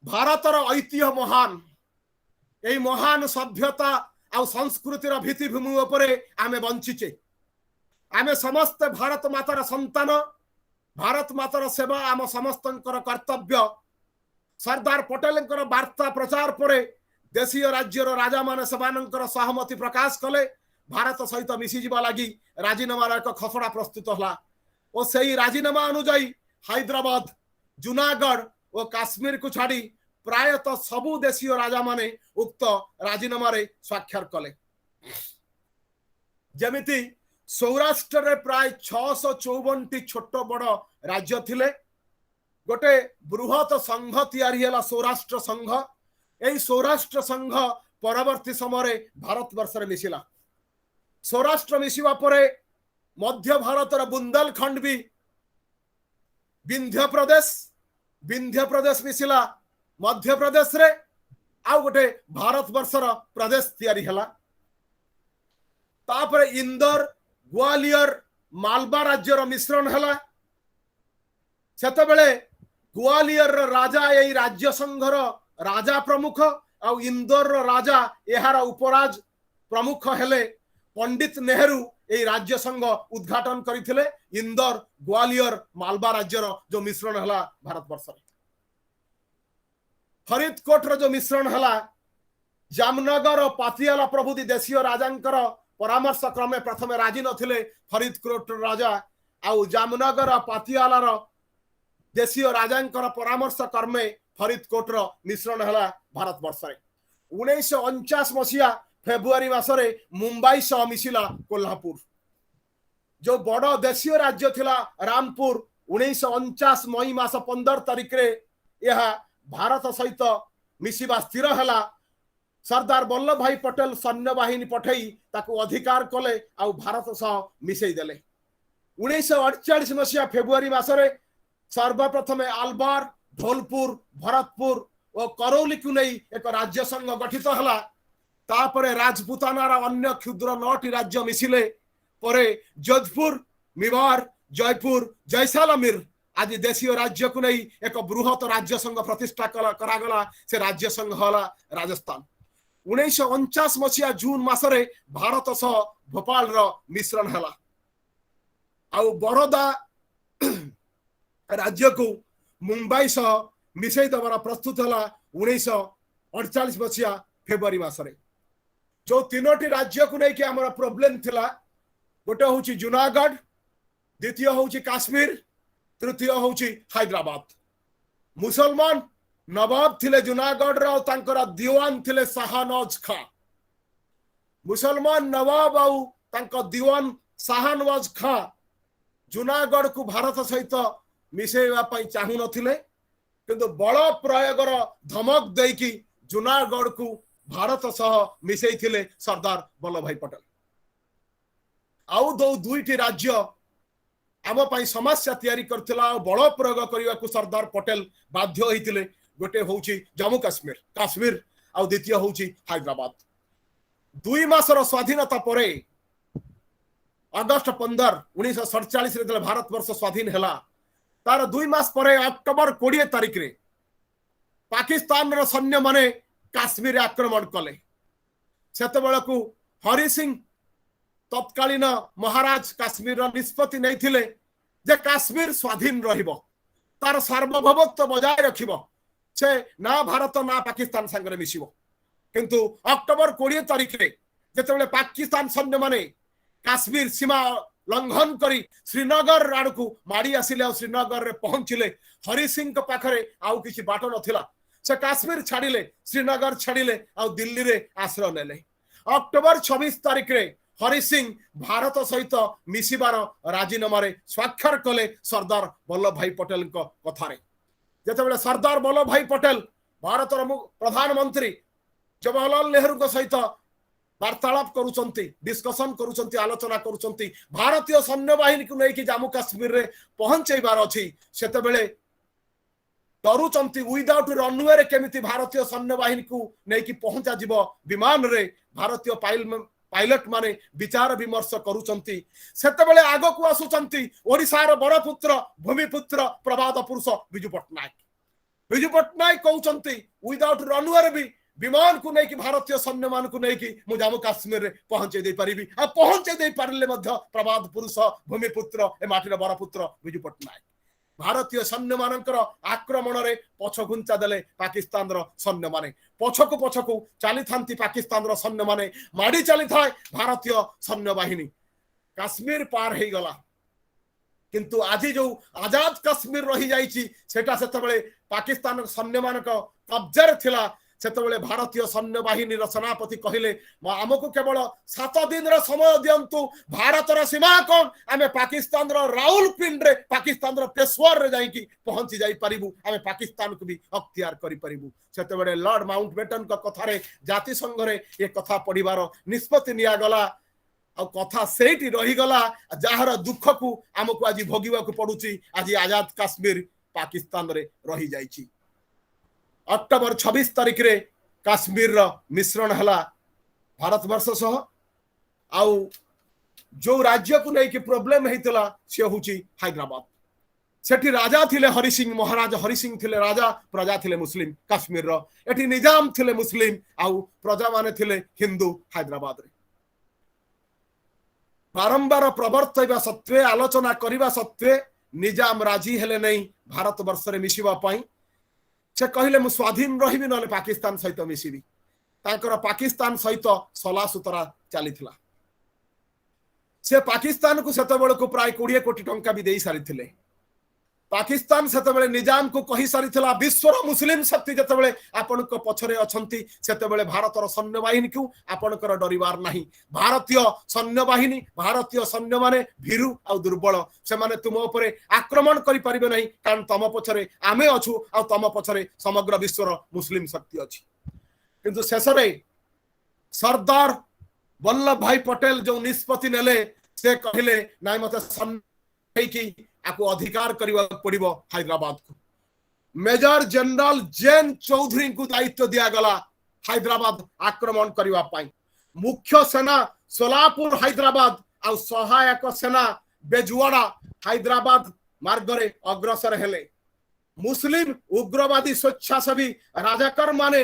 भारतर ऐतिह्य महान, यही महान सभ्यता आ संस्कृतिर भित्तिभूमि उपरे आमे बंचिचे। आमे समस्त भारत मातार संतान, भारत मातार सेवा आम समस्तंकर कर्तव्य। सरदार पटेलंकर वार्ता प्रचार परे देशीय राज्यर राजा माने सेमानंकर सहमति प्रकाश कले भारत सहित मिसी जिबा लागि राजीनामार एक खसड़ा प्रस्तुत होला। और सही राजीनामा अनुଯାयी हैदराबाद, जूनागढ़ और काश्मीर को छाड़ी प्रायतः सबु देशीय राजा माने उक्त राजीनामा रे स्वाक्षर कले। जेमिति सौराष्ट्र रे प्राय 654 छोट बड़ राज्य थिले। गोटे बृहत संघ तैयारी हैला सौराष्ट्र संघ। यही सौराष्ट्र संघ परवर्ती समय भारत वर्ष रे मिसिला। सौराष्ट्र मिसिबा परे मध्य भारतर बुंदेलखंड भी विंध्य प्रदेश मिसिला मध्य प्रदेश रे आउ गोटे भारत वर्षर प्रदेश तैयारी हला तापर इंदौर ग्वालियर मालवा राज्यर मिश्रण हला सेतबेले ग्वालियर राजा यही राज्य संघर राजा प्रमुख आउ इंदौर राजा यार उपराज प्रमुख हेले पंडित नेहरू यही राज्य संघ उद्घाटन करथिले इंदौर ग्वालियर मालवा राज्यर जो मिश्रण हला भारत वर्ष फरीदकोट रो जो मिश्रण हला जामनगर और पातियाला प्रभृति देशीय राजांकर परामर्श क्रमे प्रथमे राजी नथिले फरीदकोट राजा आउ जामनगर और पातियाला देशीय राजांकर परामर्श क्रमे फरीदकोट रो मिश्रण हला भारत वर्ष 1949 मसीहा फेब्रुआरी मासरे मुंबई सह मिसिला कोल्हापुर जो बड़ देशीय राज्य थिला रामपुर 1949 मई मास 15 तारिख रे यह भारत सहित मिसिबा स्थिर हला सरदार वल्लभ भाई पटेल सैन्य बाहिनी पठई ताकू अधिकार कले आउ भारत सह मिसई देले 1948 मसीहा फेब्रुआरी मासरे सर्वप्रथमे आलवार धौलपुर भरतपुर और करौली को नहीं एक राज्य संघ गठित हला तापरे राजपुतानार अन्य क्षुद्र 9टी राज्य मिसिले परे जोधपुर मेवाड़ जयपुर जैसलमेर आदि देशीय राज्य को नहीं एक बृहत राज्य संघ प्रतिष्ठा करागला से राज्य संघ हला राजस्थान 1949 मसीहा जून मासरे भारत सह भोपाल रो मिश्रण हला आउ बड़ौदा राज्य को मुंबई सह मिसई दबार प्रस्तुत हला 1948 मसीहा फेब्रुआरी मासरे जो तीनोटी राज्य को नहीं कि हमारा प्रॉब्लम थिला गोटे होची जूनागढ़ द्वितीय होची काश्मीर तृतीय होची हैदराबाद मुसलमान नवाब थिले जूनागढ़ रो तांकर दीवान थिले शाहनवाज खां मुसलमान नवाब आउ तांकर दीवान शाहनवाज खां जूनागढ़ को भारत सहित मिसेवा पई चाहू नथिले किंतु बड़ प्रयोगर धमक देकी जूनागढ़ को भारत सह मिसई थिले सरदार वल्लभ भाई पटेल आउ दुईटी राज्य आम पई समस्या तैयारी करथिला बड़ प्रयोग करने को सरदार पटेल बाध्य होइथिले गोटे होउची जम्मू काश्मीर आउ द्वितीय होउची हैदराबाद 2 मासर स्वाधीनता परे अगस्त 15 1947 रे भारत वर्ष स्वाधीन हला तार 2 मास परे अक्टोबर 20 तारिख रे पाकिस्तान रो सैन्य माने काश्मीर आक्रमण कले सेतबेला को हरि सिंह तत्कालीन महाराज काश्मीर निष्पत्ति नहीं थिले जे काश्मीर स्वाधीन रहिबो तार सार्वभौमत्व बजाय रखिबो से ना भारत ना पाकिस्तान संगे मिसिबो किंतु अक्टोबर 20 तारिख रे जेतेबेले पाकिस्तान सैन्य माने काश्मीर सीमा लंघन करी श्रीनगर आड़ को माड़ी आसिले और श्रीनगर रे पहुंचिले हरि सिंह के पाखरे आउ किछि बाट नथिला से काश्मीर छाड़िले श्रीनगर छाड़िले और दिल्ली रे आश्रय नेले अक्टोबर 26 तारिख रे हरि सिंह भारत सहित मिसिबार राजीनामा स्वाक्षर कले सरदार वल्लभ भाई पटेल कथारे जेतेबेले सरदार वल्लभ भाई पटेल भारत प्रधानमंत्री जवाहरलाल नेहरू सहित वार्तालाप करुचंती डिस्कशन करुचंती आलोचना करुचंती भारतीय सैन्य बाहिनी को लेकिन जम्मू काश्मीर रे पहुंचेबार अछि सेतेबेले डरुचंती विदाउट रनवे रे केमिति भारतीय सैन्य बाहिनी को लेकिन पहुंचा जिवो विमान रे भारतीय पायलट माने विचार विमर्श करुचंती सेतेबेले आगो को आसुचंती ओडिसार बड़ पुत्र भूमिपुत्र प्रबाद पुरुष बिजू पट्टनायक कहउचंती विदाउट रनवे रे भी विमान को लेकिन भारतीय सैन्य मान को लेकिन मु जम्मू काश्मीर रे पहुंचे दे पारिबी आ पहुंचे दे पारिले मध्य प्रबाद पुरुष भूमिपुत्र ए माटीर बड़ पुत्र बिजू पट्टनायक भारतीय सैन्य मानकर आक्रमण रे पछ घुंचा देले पाकिस्तान रो सैन्य माने पछकु चली थांती पाकिस्तान रो सैन्य माने माडी चली थाए भारतीय सैन्य बाहिनी काश्मीर पार हे गला किंतु आज जो आजाद काश्मीर रही जाइछि सेटा सेतबेले पाकिस्तान सैन्य मानक कब्जा थिला सेतबेले भारतीय सैन्य बाहिनी सेनापति कहले आमको केवल 7 दिन रो समय दियंतु भारत रो सीमा कोन आमे पाकिस्तान रो राउलपिंड रे पाकिस्तान रो पेशवार रे जाई की पहुंची जाई परिबु आमे पाकिस्तान को भी अख्तियार करि परिबु सेतबेले लॉर्ड माउंटबेटन को कथा रे जाति संघ रे ए कथा पढिबार निष्पत्ति निया गला ଆଉ କଥା ସେଇଠି ରହିଗଲା ଯାହାର ଦୁଃଖକୁ ଆମକୁ ଆଜି ଭୋଗିବାକୁ ପଡୁଛି। ଆଜି ଆଜାଦ କାଶ୍ମୀର ପାକିସ୍ତାନରେ ରହିଯାଇଛି। ଅକ୍ଟୋବର 26 ତାରିଖରେ କାଶ୍ମୀରର ମିଶ୍ରଣ ହେଲା ଭାରତବର୍ଷ ସହ। ଆଉ ଯୋଉ ରାଜ୍ୟକୁ ନେଇକି ପ୍ରୋବ୍ଲେମ ହେଇଥିଲା ସେ ହଉଛି ହାଇଦ୍ରାବାଦ। ସେଠି ରାଜା ଥିଲେ ହରି ସିଂ, ମହାରାଜ ହରି ସିଂ ଥିଲେ ରାଜା, ପ୍ରଜା ଥିଲେ ମୁସଲିମ କାଶ୍ମୀରର। ଏଠି ନିଜାମ ଥିଲେ ମୁସଲିମ ଆଉ ପ୍ରଜା ମାନେ ଥିଲେ ହିନ୍ଦୁ ହାଇଦ୍ରାବାଦରେ। ବାରମ୍ବାର ପ୍ରବର୍ତ୍ତାଇବା ସତ୍ତ୍ୱେ, ଆଲୋଚନା କରିବା ସତ୍ତ୍ୱେ ନିଜାମ ରାଜି ହେଲେ ନାହିଁ ଭାରତ ବର୍ଷରେ ମିଶିବା ପାଇଁ। ସେ କହିଲେ ମୁଁ ସ୍ୱାଧୀନ ରହିବି ନହେଲେ ପାକିସ୍ତାନ ସହିତ ମିଶିବି। ତାଙ୍କର ପାକିସ୍ତାନ ସହିତ ସଲାସୁତରା ଚାଲିଥିଲା। ସେ ପାକିସ୍ତାନକୁ ସେତେବେଳକୁ ପ୍ରାୟ 20 କୋଟି ଟଙ୍କା ବି ଦେଇ ସାରିଥିଲେ। ପାକିସ୍ତାନ ସେତେବେଳେ ନିଜାମକୁ କହି ସାରିଥିଲା ବିଶ୍ୱର ମୁସଲିମ ଶକ୍ତି ଯେତେବେଳେ ଆପଣଙ୍କ ପଛରେ ଅଛନ୍ତି ସେତେବେଳେ ଭାରତର ସୈନ୍ୟବାହିନୀକୁ ଆପଣଙ୍କର ଡରିବାର ନାହିଁ। ଭାରତୀୟ ସୈନ୍ୟବାହିନୀ, ଭାରତୀୟ ସୈନ୍ୟମାନେ ଭୀରୁ ଆଉ ଦୁର୍ବଳ, ସେମାନେ ତୁମ ଉପରେ ଆକ୍ରମଣ କରିପାରିବେ ନାହିଁ, କାରଣ ତମ ପଛରେ ଆମେ ଅଛୁ ଆଉ ତମ ପଛରେ ସମଗ୍ର ବିଶ୍ୱର ମୁସଲିମ ଶକ୍ତି ଅଛି। କିନ୍ତୁ ଶେଷରେ ସର୍ଦ୍ଦାର ବଲ୍ଲଭ ଭାଇ ପଟେଲ ଯୋଉ ନିଷ୍ପତ୍ତି ନେଲେ, ସେ କହିଲେ ନାଇଁ ମତେ ହେଇକି ଆକୁ ଅଧିକାର କରିବାକୁ ପଡିବ ହାଇଦ୍ରାବାଦକୁ। मेजर जनरल जैन चौधरी को दायित्व दिगला हैदराबाद आक्रमण करने। मुख्य सेना सोलापुर हैदराबाद और सहायक सेना बेजवाड़ा हैदराबाद मार्गरे अग्रसर हेले। मुस्लिम उग्रवादी स्वेच्छासेवी राजकर माने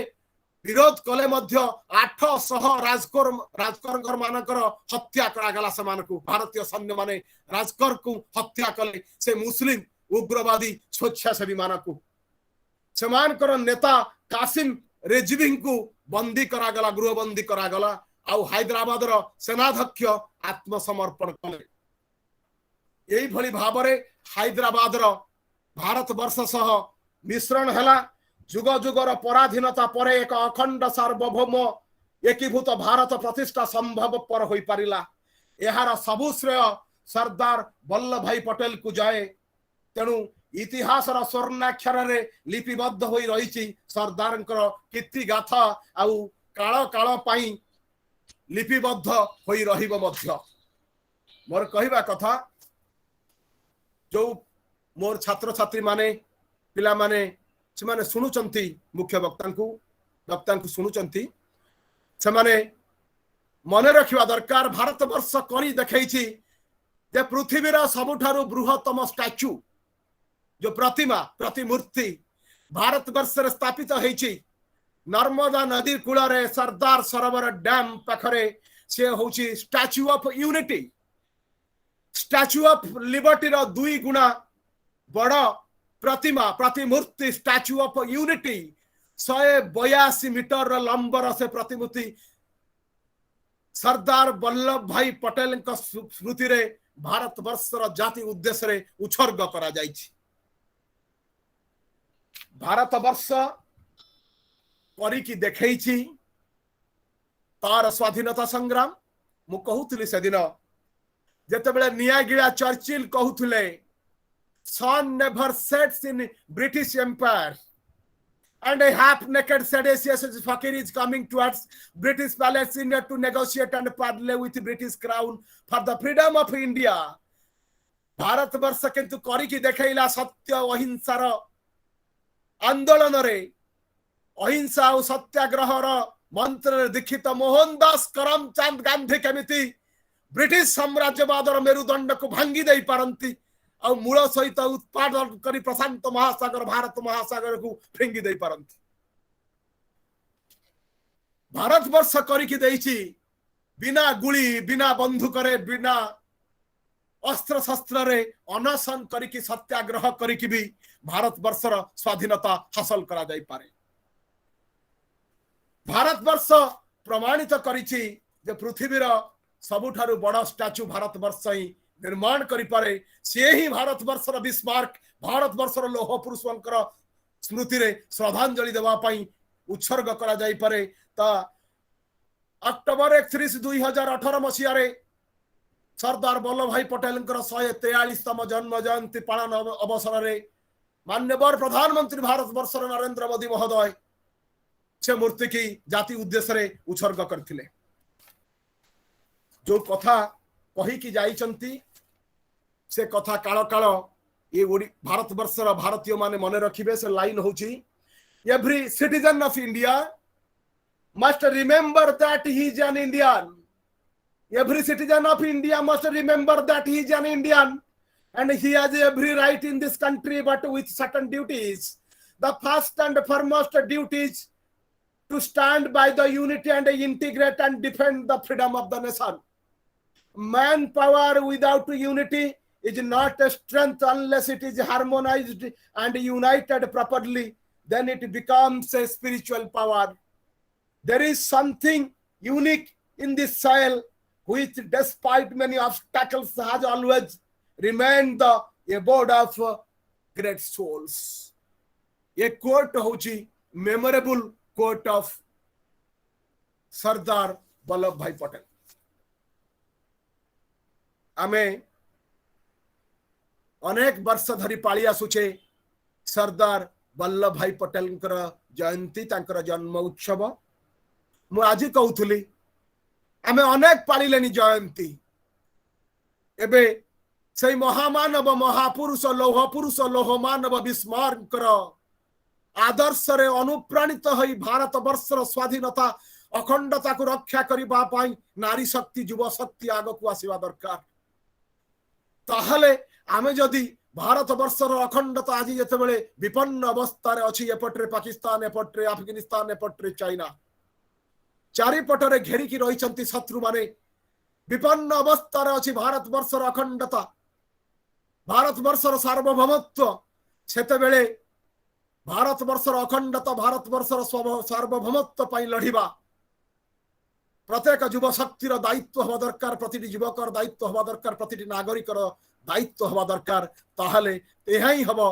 विरोध कले मध्य 800 राजकर मानकर हत्या करागला। से भारतीय सैन्य माने राजकर को हत्या कले से मुस्लिम उग्रवादी स्वेच्छासेवी मानक सेमानकर नेता कासिम रेजवी को बंदी करागला, गृहबंदी करागला। आउ हैदराबाद रो सेनाध्यक्ष आत्मसमर्पण कले। यही भली भावरे हैदराबाद रो भारत वर्ष सह मिश्रण हैला। जुग जुगर पराधीनता परे एक अखंड सार्वभौम एकीभूत भारत प्रतिष्ठा संभव पर होई पारिला। एहार सबु श्रेय सरदार वल्लभ भाई पटेल को जाए। तेणु इतिहास स्वर्णाक्षर रे लिपिबद्ध होई रही सरदार कीर्ति गाथा आउ काल काल पाई लिपिबद्ध होई रहिबो मध्य। मोर कहवा कथा जो मोर छात्र छात्री माने पिला माने से माने सुनुचंती मुख्य वक्ता को सुनुचंती से माने मन रखिबा दरकार। भारत वर्ष करी देखैछि जे पृथ्वीर सबुठारु बृहत्तम स्टैच्यू जो प्रतिमा प्रतिमूर्ति भारत वर्ष रे स्थापित होईछि नर्मदा नदी कूल रे सरदार सरोवर डैम पाखरे। से होछि Statue of Unity. Statue of Liberty रो 2 गुणा बड़ प्रतिमा प्रतिमूर्ति स्टैच्यू ऑफ यूनिटी 182 मीटर लंबर से प्रतिमूर्ति सरदार वल्लभ भाई पटेल स्मृति रे भारत वर्ष जाति उद्देश्य रे उत्सर्ग करा जाइछि। भारत वर्ष करिकी देखैछि तार स्वाधीनता संग्राम। मु कहूतली से दिन जेतेबेले नियागिरा Churchill कहूतले sun never sets in British Empire and a half-naked seditious fakir is coming towards British palace in to negotiate and parley with the British crown for the freedom of India। Bharat वर्ष किंतु करिकी देखैला सत्य अहिंसार आंदोलन रे अहिंसा और सत्याग्रहर मंत्र दीक्षित मोहनदास करमचंद गांधी केमिति ब्रिटिश साम्राज्यवादर मेरुदंड को भांगी दे पारंती और मूल सहित उत्पादन करी प्रशांत महासागर भारत महासागर को फेंगी दे पारंती। भारत वर्ष करिकी देइछि बिना गुली बिना बंदूक रे बिना अस्त्र शस्त्र रे अनशन करिकी सत्याग्रह करिकी भी भारत वर्षर स्वाधीनता हासिल करा जाई पारे। भारत वर्ष प्रमाणित करिछि जे पृथ्वीर सबुठारु बड़ स्टैच्यू भारत वर्ष ही निर्माण करि पारे। से ही भारत वर्षर बिस्मार्क भारत वर्षर लोह पुरुषंकर स्मृति रे श्रद्धांजलि देवा पई उत्सर्ग करा जाई पारे। ता अक्टोबर 31 2018 मसिया रे सरदार वल्लभ भाई पटेल 143तम जन्म जयंती पालन अवसर रे माननीय प्रधानमंत्री भारत वर्ष नरेंद्र मोदी महोदय से मूर्ति की जाति उद्देश्य रे उत्सर्ग करथिले। जो कथा कही कि जाइचंती से कथा काल काल ये भारत वर्षर भारतीय माने मन रखिबे। से लाइन होची every citizen of India must remember that he is an Indian. Every citizen of India must remember that he is an Indian and he has every right in this country, but with certain duties. The first and foremost duty is to stand by the unity and integrate and defend the freedom of the nation. Manpower without unity is not a strength unless it is harmonized and united properly. Then it becomes a spiritual power. There is something unique in this soil which, despite many obstacles, has always remained the abode of great souls. A quote होची memorable quote of Sardar Vallabhbhai Patel. आमे अनेक वर्ष धरी पाली आसुचे सरदार Vallabhbhai Patel जयंती तांकर जन्म उत्सव। मु आज कहूली आमे अनेक पालिलेनी जयंती। एबे से महामानव महापुरुष लौह मानव बिस्मार्कर आदर्श रे अनुप्राणित होई भारत वर्षर स्वाधीनता अखंडता को रक्षा करिबा पाई नारी शक्ति युवा शक्ति आग को आसीबा दरकार। ताहले आमे जदि भारत वर्षर अखंडता आज जेतेबेले विपन्न अवस्था रे अछि, एपटरे पाकिस्तान, एपटरे अफगानिस्तान, एपटरे चाइना, चारिपटरे घेरिकी रहिछंती शत्रु माने, विपन्न अवस्था रे अछि भारत वर्षर अखंडता, भारत वर्षर सार्वभौमत्व। सेतेबेले भारत वर्षर अखंडता, भारत वर्षर सार्वभौमत्व पाई लढिबा प्रत्येक युवा शक्तिर दायित्व हवा दरकार, प्रतिटी युवकर दायित्व हवा दरकार, प्रतिटी नागरिकर दायित्व हवा दरकार। ताहले एहा ही हबो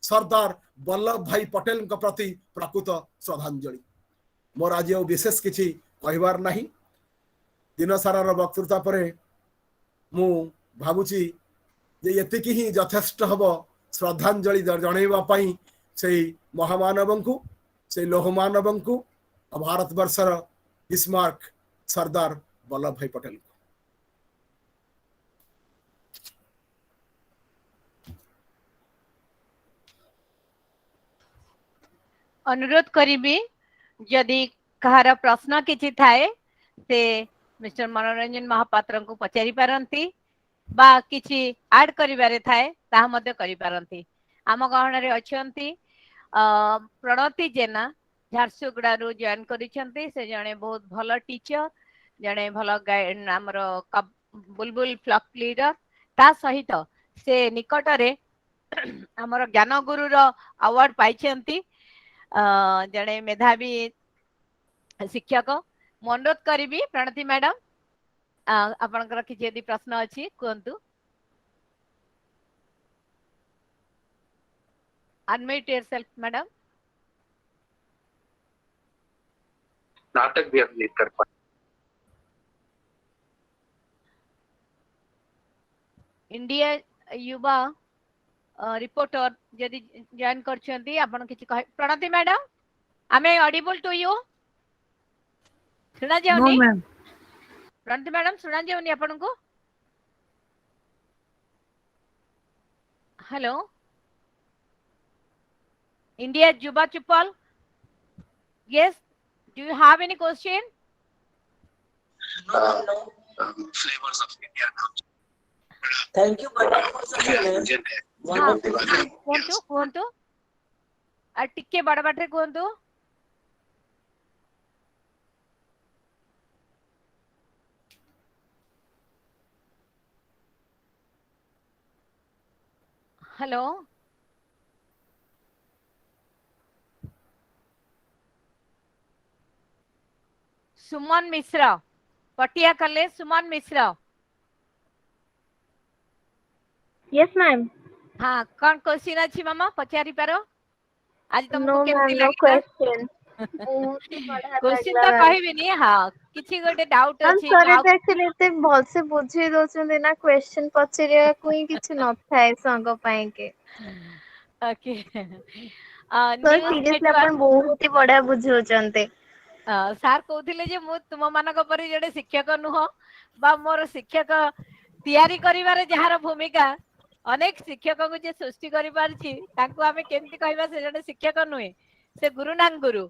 सरदार वल्लभ भाई पटेल प्रति प्रकृत श्रद्धांजलि। मोर आज विशेष किछि कहबार नाही। दिन सारार वक्तृता परे मु भाबुची जे एतिकी ही यथेष्ट हबो श्रद्धांजलि जणैबा पई सेई महामानवंकु, सेई लोहमानवंकु, भारत वर्षर बिस्मार्क सरदार वल्लभ भाई पटेल। अनुरोध करिबी जदि कहार प्रश्न किछि थाए से मिस्टर मनोरंजन महापात्र को पचारि पारंती बा किछि ऐड करिबारे थाए ताहा मध्ये करि पारंती। आम गहन रे अछंती प्रणति जेना झारसुगुड़ा रु जॉइन करिसंती। से जने बहुत भलो टीचर, जने भलो गाइड, हमर बुलबुल फ्लॉक लीडर। ता सहित से निकट रे हमर ज्ञान गुरु रो अवार्ड पाइछंती। जने मेधावी शिक्षक। मु अनुरोध करिबी प्रणति मैडम आपनकर कि यदि प्रश्न अछि कोंतु। Unmute yourself madam. नाटक भी अभिनीत कर पाए। इंडिया युवा रिपोर्टर यदि जॉइन करछंती आपन किछि कह। प्रणति मैडम आमे ऑडिबल टू यू सुना जाउनी? No ma'am. प्रणति मैडम सुना जाउनी आपन को? हेलो इंडिया युवा चुपल। Yes, do you have any question? Flavours of India नाम। Thank you ma'am. कोंतु कोंतु आ टिके बड़ बाटे कोंतु। हेलो सुमन मिश्रा पटिया कले। सुमन मिश्रा। Yes, ma'am. हाँ कौन क्वेश्चन अछि मामा पचारि पारो? आज तुमको No, केमती ma'am, no लागला? question. बहुत ही बढ़िया क्वेश्चन लागला, तो ma'am. कहबिनी। हाँ किछि गोटे डाउट Ma'am, अछि sorry, तो actually एते भलसे बुझेई दउछन ना क्वेश्चन पचरिया कोई किछि न थाए संग पाए के। Okay. Sir news seriously network अपन बहुत ही बढ़िया बुझौचनते। सार कहउथिले जे मु तुम मानक परि जडे शिक्षक नुह बा मोर शिक्षक तैयारी करिवारे जहार भूमिका अनेक शिक्षक को जे सृष्टि करि पारछि ताको आमे केमति कहबा से जने शिक्षक नुहे से गुरु नाम गुरु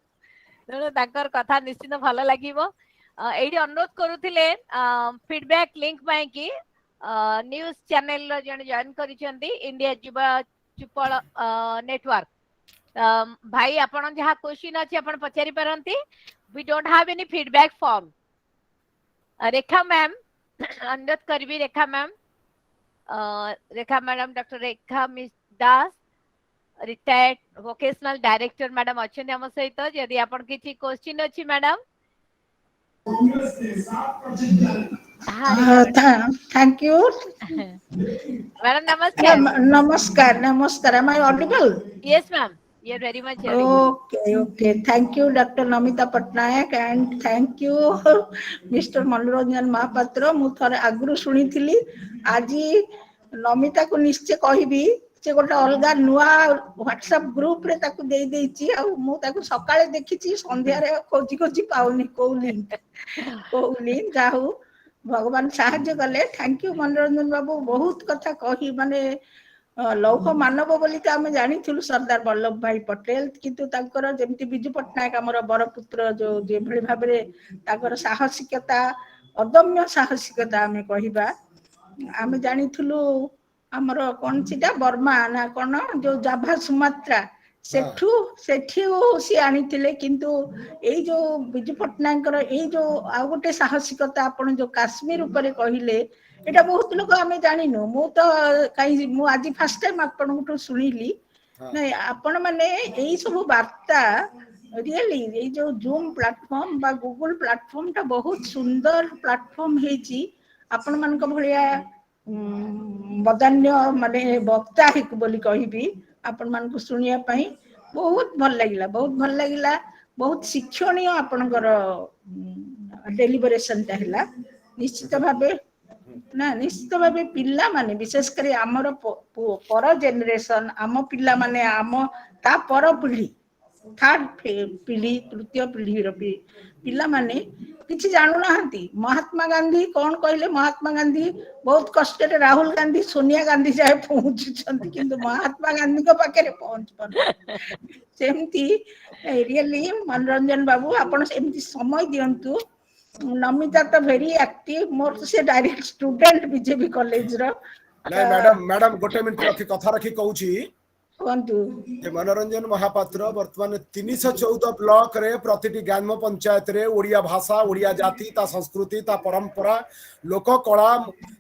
तेणु ताकर कथा निश्चित भल लागिबो एठी अनुरोध करूथिले फीडबैक लिंक पाए कि न्यूज चैनल रो जने जॉइन करिसेंती इंडिया युवा चुपल नेटवर्क भाई आपण जहा क्वेश्चन अछि आपण पचारि परंती we don't have any feedback form Rekha ma'am अनुरोध करबी Rekha ma'am Rekha madam doctor Rekha miss Das retired vocational director madam अच्छे हम सहित यदि आपण किछि क्वेश्चन अछि मैडम Thank you. मैडम नमस्कार Namaskar. Namaskar. Am I audible? Yes ma'am you are very much Okay. Thank you, Dr. Namita Patnaik, and thank you, Mr. Manoranjan Mahapatra. ମୁଁ ଥରେ ଆଗରୁ ଶୁଣିଥିଲି ଆଜି ନମିତା କୁ ନିଶ୍ଚୟ କହିବି ସେ ଗୋଟେ ଅଲଗା ନୂଆ WhatsApp ଗ୍ରୁପ ରେ ତାକୁ ଦେଇ ଦେଇଛି ଆଉ ମୁଁ ତାକୁ ସକାଳେ ଦେଖିଛି ସନ୍ଧ୍ୟାରେ ଖୋଜି ଖୋଜି ପାଉନି କୋଉ ଲିଙ୍କ ଯାହା ହଉ ଭଗବାନ ସାହାଯ୍ୟ କଲେ ଥ୍ୟାଙ୍କ ୟୁ ମନୋରଞ୍ଜନ ବାବୁ ବହୁତ କଥା କହି ମାନେ ଲୌହ ମାନବ ବୋଲି ତ ଆମେ ଜାଣିଥିଲୁ ସର୍ଦ୍ଦାର ବଲ୍ଲଭ ଭାଇ ପଟେଲ କିନ୍ତୁ ତାଙ୍କର ଯେମିତି ବିଜୁ ପଟ୍ଟନାୟକ ଆମର ବରପୁତ୍ର ଯୋଉ ଯେଭଳି ଭାବରେ ତାଙ୍କର ସାହସିକତା ଅଦମ୍ୟ ସାହସିକତା ଆମେ କହିବା ଆମେ ଜାଣିଥିଲୁ ଆମର କଣ ସେଟା ବର୍ମା ନା କଣ ଯୋଉ ଜାଭା ସୁମାତ୍ରା ସେଠୁ ସେ ଆଣିଥିଲେ କିନ୍ତୁ ଏଇ ଯୋଉ ବିଜୁ ପଟ୍ଟନାୟକଙ୍କର ଏଇ ଯୋଉ ଆଉ ଗୋଟେ ସାହସିକତା ଆପଣ ଯୋଉ କାଶ୍ମୀର ଉପରେ କହିଲେ ଏଇଟା ବହୁତ ଲୋକ ଆମେ ଜାଣିନୁ ମୁଁ ତ କାହିଁ ମୁଁ ଆଜି ଫାର୍ଷ୍ଟ ଟାଇମ ଆପଣଙ୍କଠୁ ଶୁଣିଲି ନାଇଁ ଆପଣ ମାନେ ଏଇ ସବୁ ବାର୍ତ୍ତା ରିଏଲି ଏଇ ଯୋଉ ଜୁମ୍ ପ୍ଲାଟଫର୍ମ ବା ଗୁଗୁଲ ପ୍ଲାଟଫର୍ମ ଟା ବହୁତ ସୁନ୍ଦର ପ୍ଲାଟଫର୍ମ ହେଇଛି ଆପଣ ମାନଙ୍କ ଭଳିଆ ବଦାନ୍ୟ ମାନେ ବକ୍ତା ବୋଲି କହିବି ଆପଣ ମାନଙ୍କୁ ଶୁଣିବା ପାଇଁ ବହୁତ ଭଲ ଲାଗିଲା ବହୁତ ଶିକ୍ଷଣୀୟ ଆପଣଙ୍କର ଡେଲିଭରେସନ ଟା ହେଲା ନିଶ୍ଚିତ ଭାବେ ପିଲାମାନେ ବିଶେଷ କରି ଆମର ପର ଜେନେରେସନ ଆମ ପିଲାମାନେ ଆମ ତା ପର ପିଢି ଥାର୍ଡ ପିଢି ତୃତୀୟ ପିଢିର ପିଲାମାନେ କିଛି ଜାଣୁନାହାନ୍ତି ମହାତ୍ମା ଗାନ୍ଧୀ କଣ କହିଲେ ମହାତ୍ମା ଗାନ୍ଧୀ ବହୁତ କଷ୍ଟରେ ରାହୁଲ ଗାନ୍ଧୀ ସୋନିଆ ଗାନ୍ଧୀ ଯାଏ ପହଞ୍ଚୁଛନ୍ତି କିନ୍ତୁ ମହାତ୍ମା ଗାନ୍ଧୀଙ୍କ ପାଖରେ ପହଞ୍ଚି ପାରୁନାହାନ୍ତି ସେମିତି ରିଏଲି ମନୋରଞ୍ଜନ ବାବୁ ଆପଣ ଏମିତି ସମୟ ଦିଅନ୍ତୁ ନମିତା ତ ଭେରି ଆକ୍ଟିଭ ମୋର ତ ସେ ଡାଇରେକ୍ଟ ଷ୍ଟୁଡେଣ୍ଟ ବିଜେପି କଲେଜର ନାଇଁ ମ୍ୟାଡମ ଗୋଟେ ମିନିଟ ରଖି କଥା ରଖି କହୁଛି କୁହନ୍ତୁ मनोरंजन महापात्र वर्तमान 314 ब्लॉक रे प्रतिटी ग्राम पंचायत रे ओडिया भाषा ओडिया जाति ता संस्कृति ता परंपरा लोक कला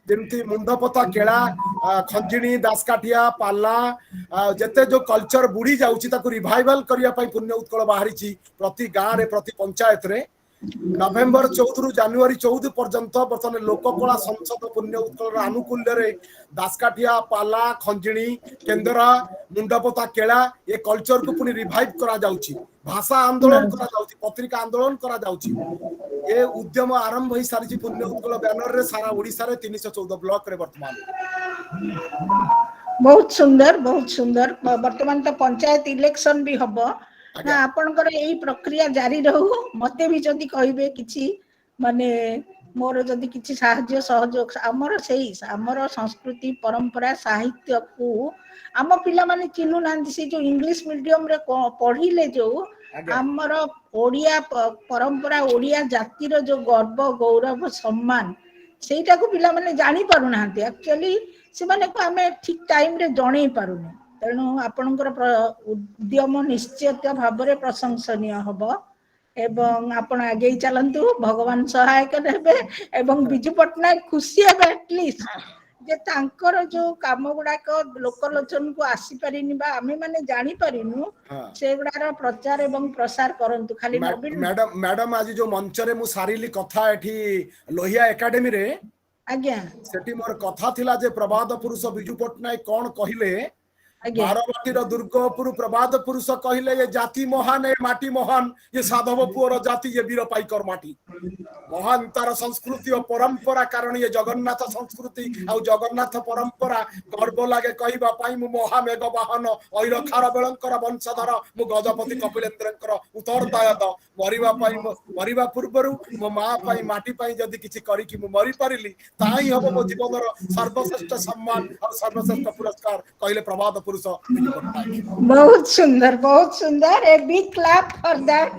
जेमती मुंडपता केला खंजिणी दासकाठिया पाला जते जो कल्चर बुढ़ी जाउची ताकू रिवाइवल करिया पई पुण्य उत्कल बाहरीची प्रति गाँ रे प्रति पंचायत रे नवेम्बर 14 रु जनवरी 14 पर्यंत बर्तमान लोककला संसद पुण्य उत्कल आनुकूल्य रे दासकाठिया पाला खंजिणी केंदरा मुंडपता केला ये कल्चर को पुनी रिवाइव करा जाउची भाषा आंदोलन करा जाउची पत्रिका आंदोलन करा जाउची ये उद्यम आरंभ होई सारी पुण्य उत्कल बैनर रे सारा ओडिसा रे 314 ब्लॉक रे वर्तमान बहुत सुंदर वर्तमान तो पंचायत इलेक्शन भी हबो ना आपनकर एई प्रक्रिया जारी रहू मते भी जदी कहिबे किछि माने मोर जदी किछि साहाय्य सहयोग हमर संस्कृति परंपरा साहित्य को आम पिला माने चिन्हु नांदी से जो इंग्लिश मीडियम रे पढ़िले जो हमर ओडिया परंपरा ओडिया जातिर जो गर्व गौरव सम्मान सेटा को पिला माने जानि पारु नांती एक्चुअली से माने को हमें ठीक टाइम रे जणै पारुनी तेणु आपणकर उद्यम निश्चित भाव में प्रशंसनीय हब एवं आपण आगे चलतु भगवान सहायक हेबे एवं बिजु पट्टनायक खुशी हेबे एटलिस्ट जे तांकर जो काम गुड़ाक लोकलोचन को आसी परिनी बा आमे माने जानि परिनु से गुडार प्रचार एवं प्रसार करंतु खाली मैडम आज जो मंच रे मु सारिली कथा एठी लोहिया एकेडमी रे आज्ञा सेठी मोर कथा थिला जे प्रवाद पुरुष बिजु पट्टनायक कोन कहिले ଆଜ୍ଞା बारवाटीर दुर्गपुर प्रबाद पुरुष कहले ये जाति महान ए माटी महान ये साधव पुअर जाति ये वीर पाइकर माटी महान तार संस्कृति और परंपरा कारण ये जगन्नाथ संस्कृति और जगन्नाथ परंपरा गर्व लागे कहबा पाई मु महामेघ वाहन ऐर खारबेलंकर वंशधर मु गजपति कपिलेन्द्रंकर उत्तरदायक मरिबा पूर्वरु मो माँ पाई माटी पाई जदि किछि करी कि मु मरि परिली ताई हबो मो जीवनर सर्वश्रेष्ठ सम्मान और सर्वश्रेष्ठ पुरस्कार कहले प्रबाद पुरुष विजू पट्टनायक। बहुत सुंदर a big clap for that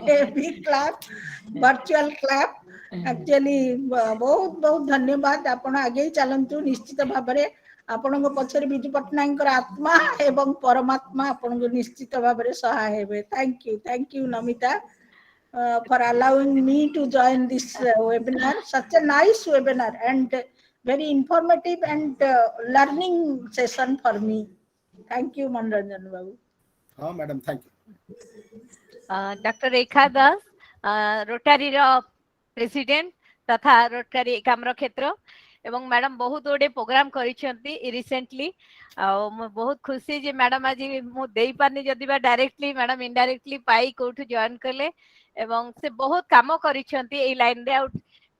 a big clap virtual clap actually बहुत बहुत धन्यवाद आपण आगे चलंतु निश्चित भाबरे आपनको पछरे बिजू पट्टनायक आत्मा एवं परमात्मा आपनको निश्चित भाबरे सहाय हेबे thank you Namita for allowing me to join this webinar, such a nice webinar and very informative and learning session for me. Thank you, Manoranjan Babu. हाँ madam thank you. Doctor Rekha Das रोटारी president तथा रोटारी एकाम्र क्षेत्र एवं madam बहुत गुडे programme करिसेंती recently बहुत खुशी जे madam आज मु देई पानी जदि बा डायरेक्टली मैडम इनडायरेक्टली पाई कोठु जॉइन करले एवं से बहुत काम करिसेंती ए लाइन रे आउट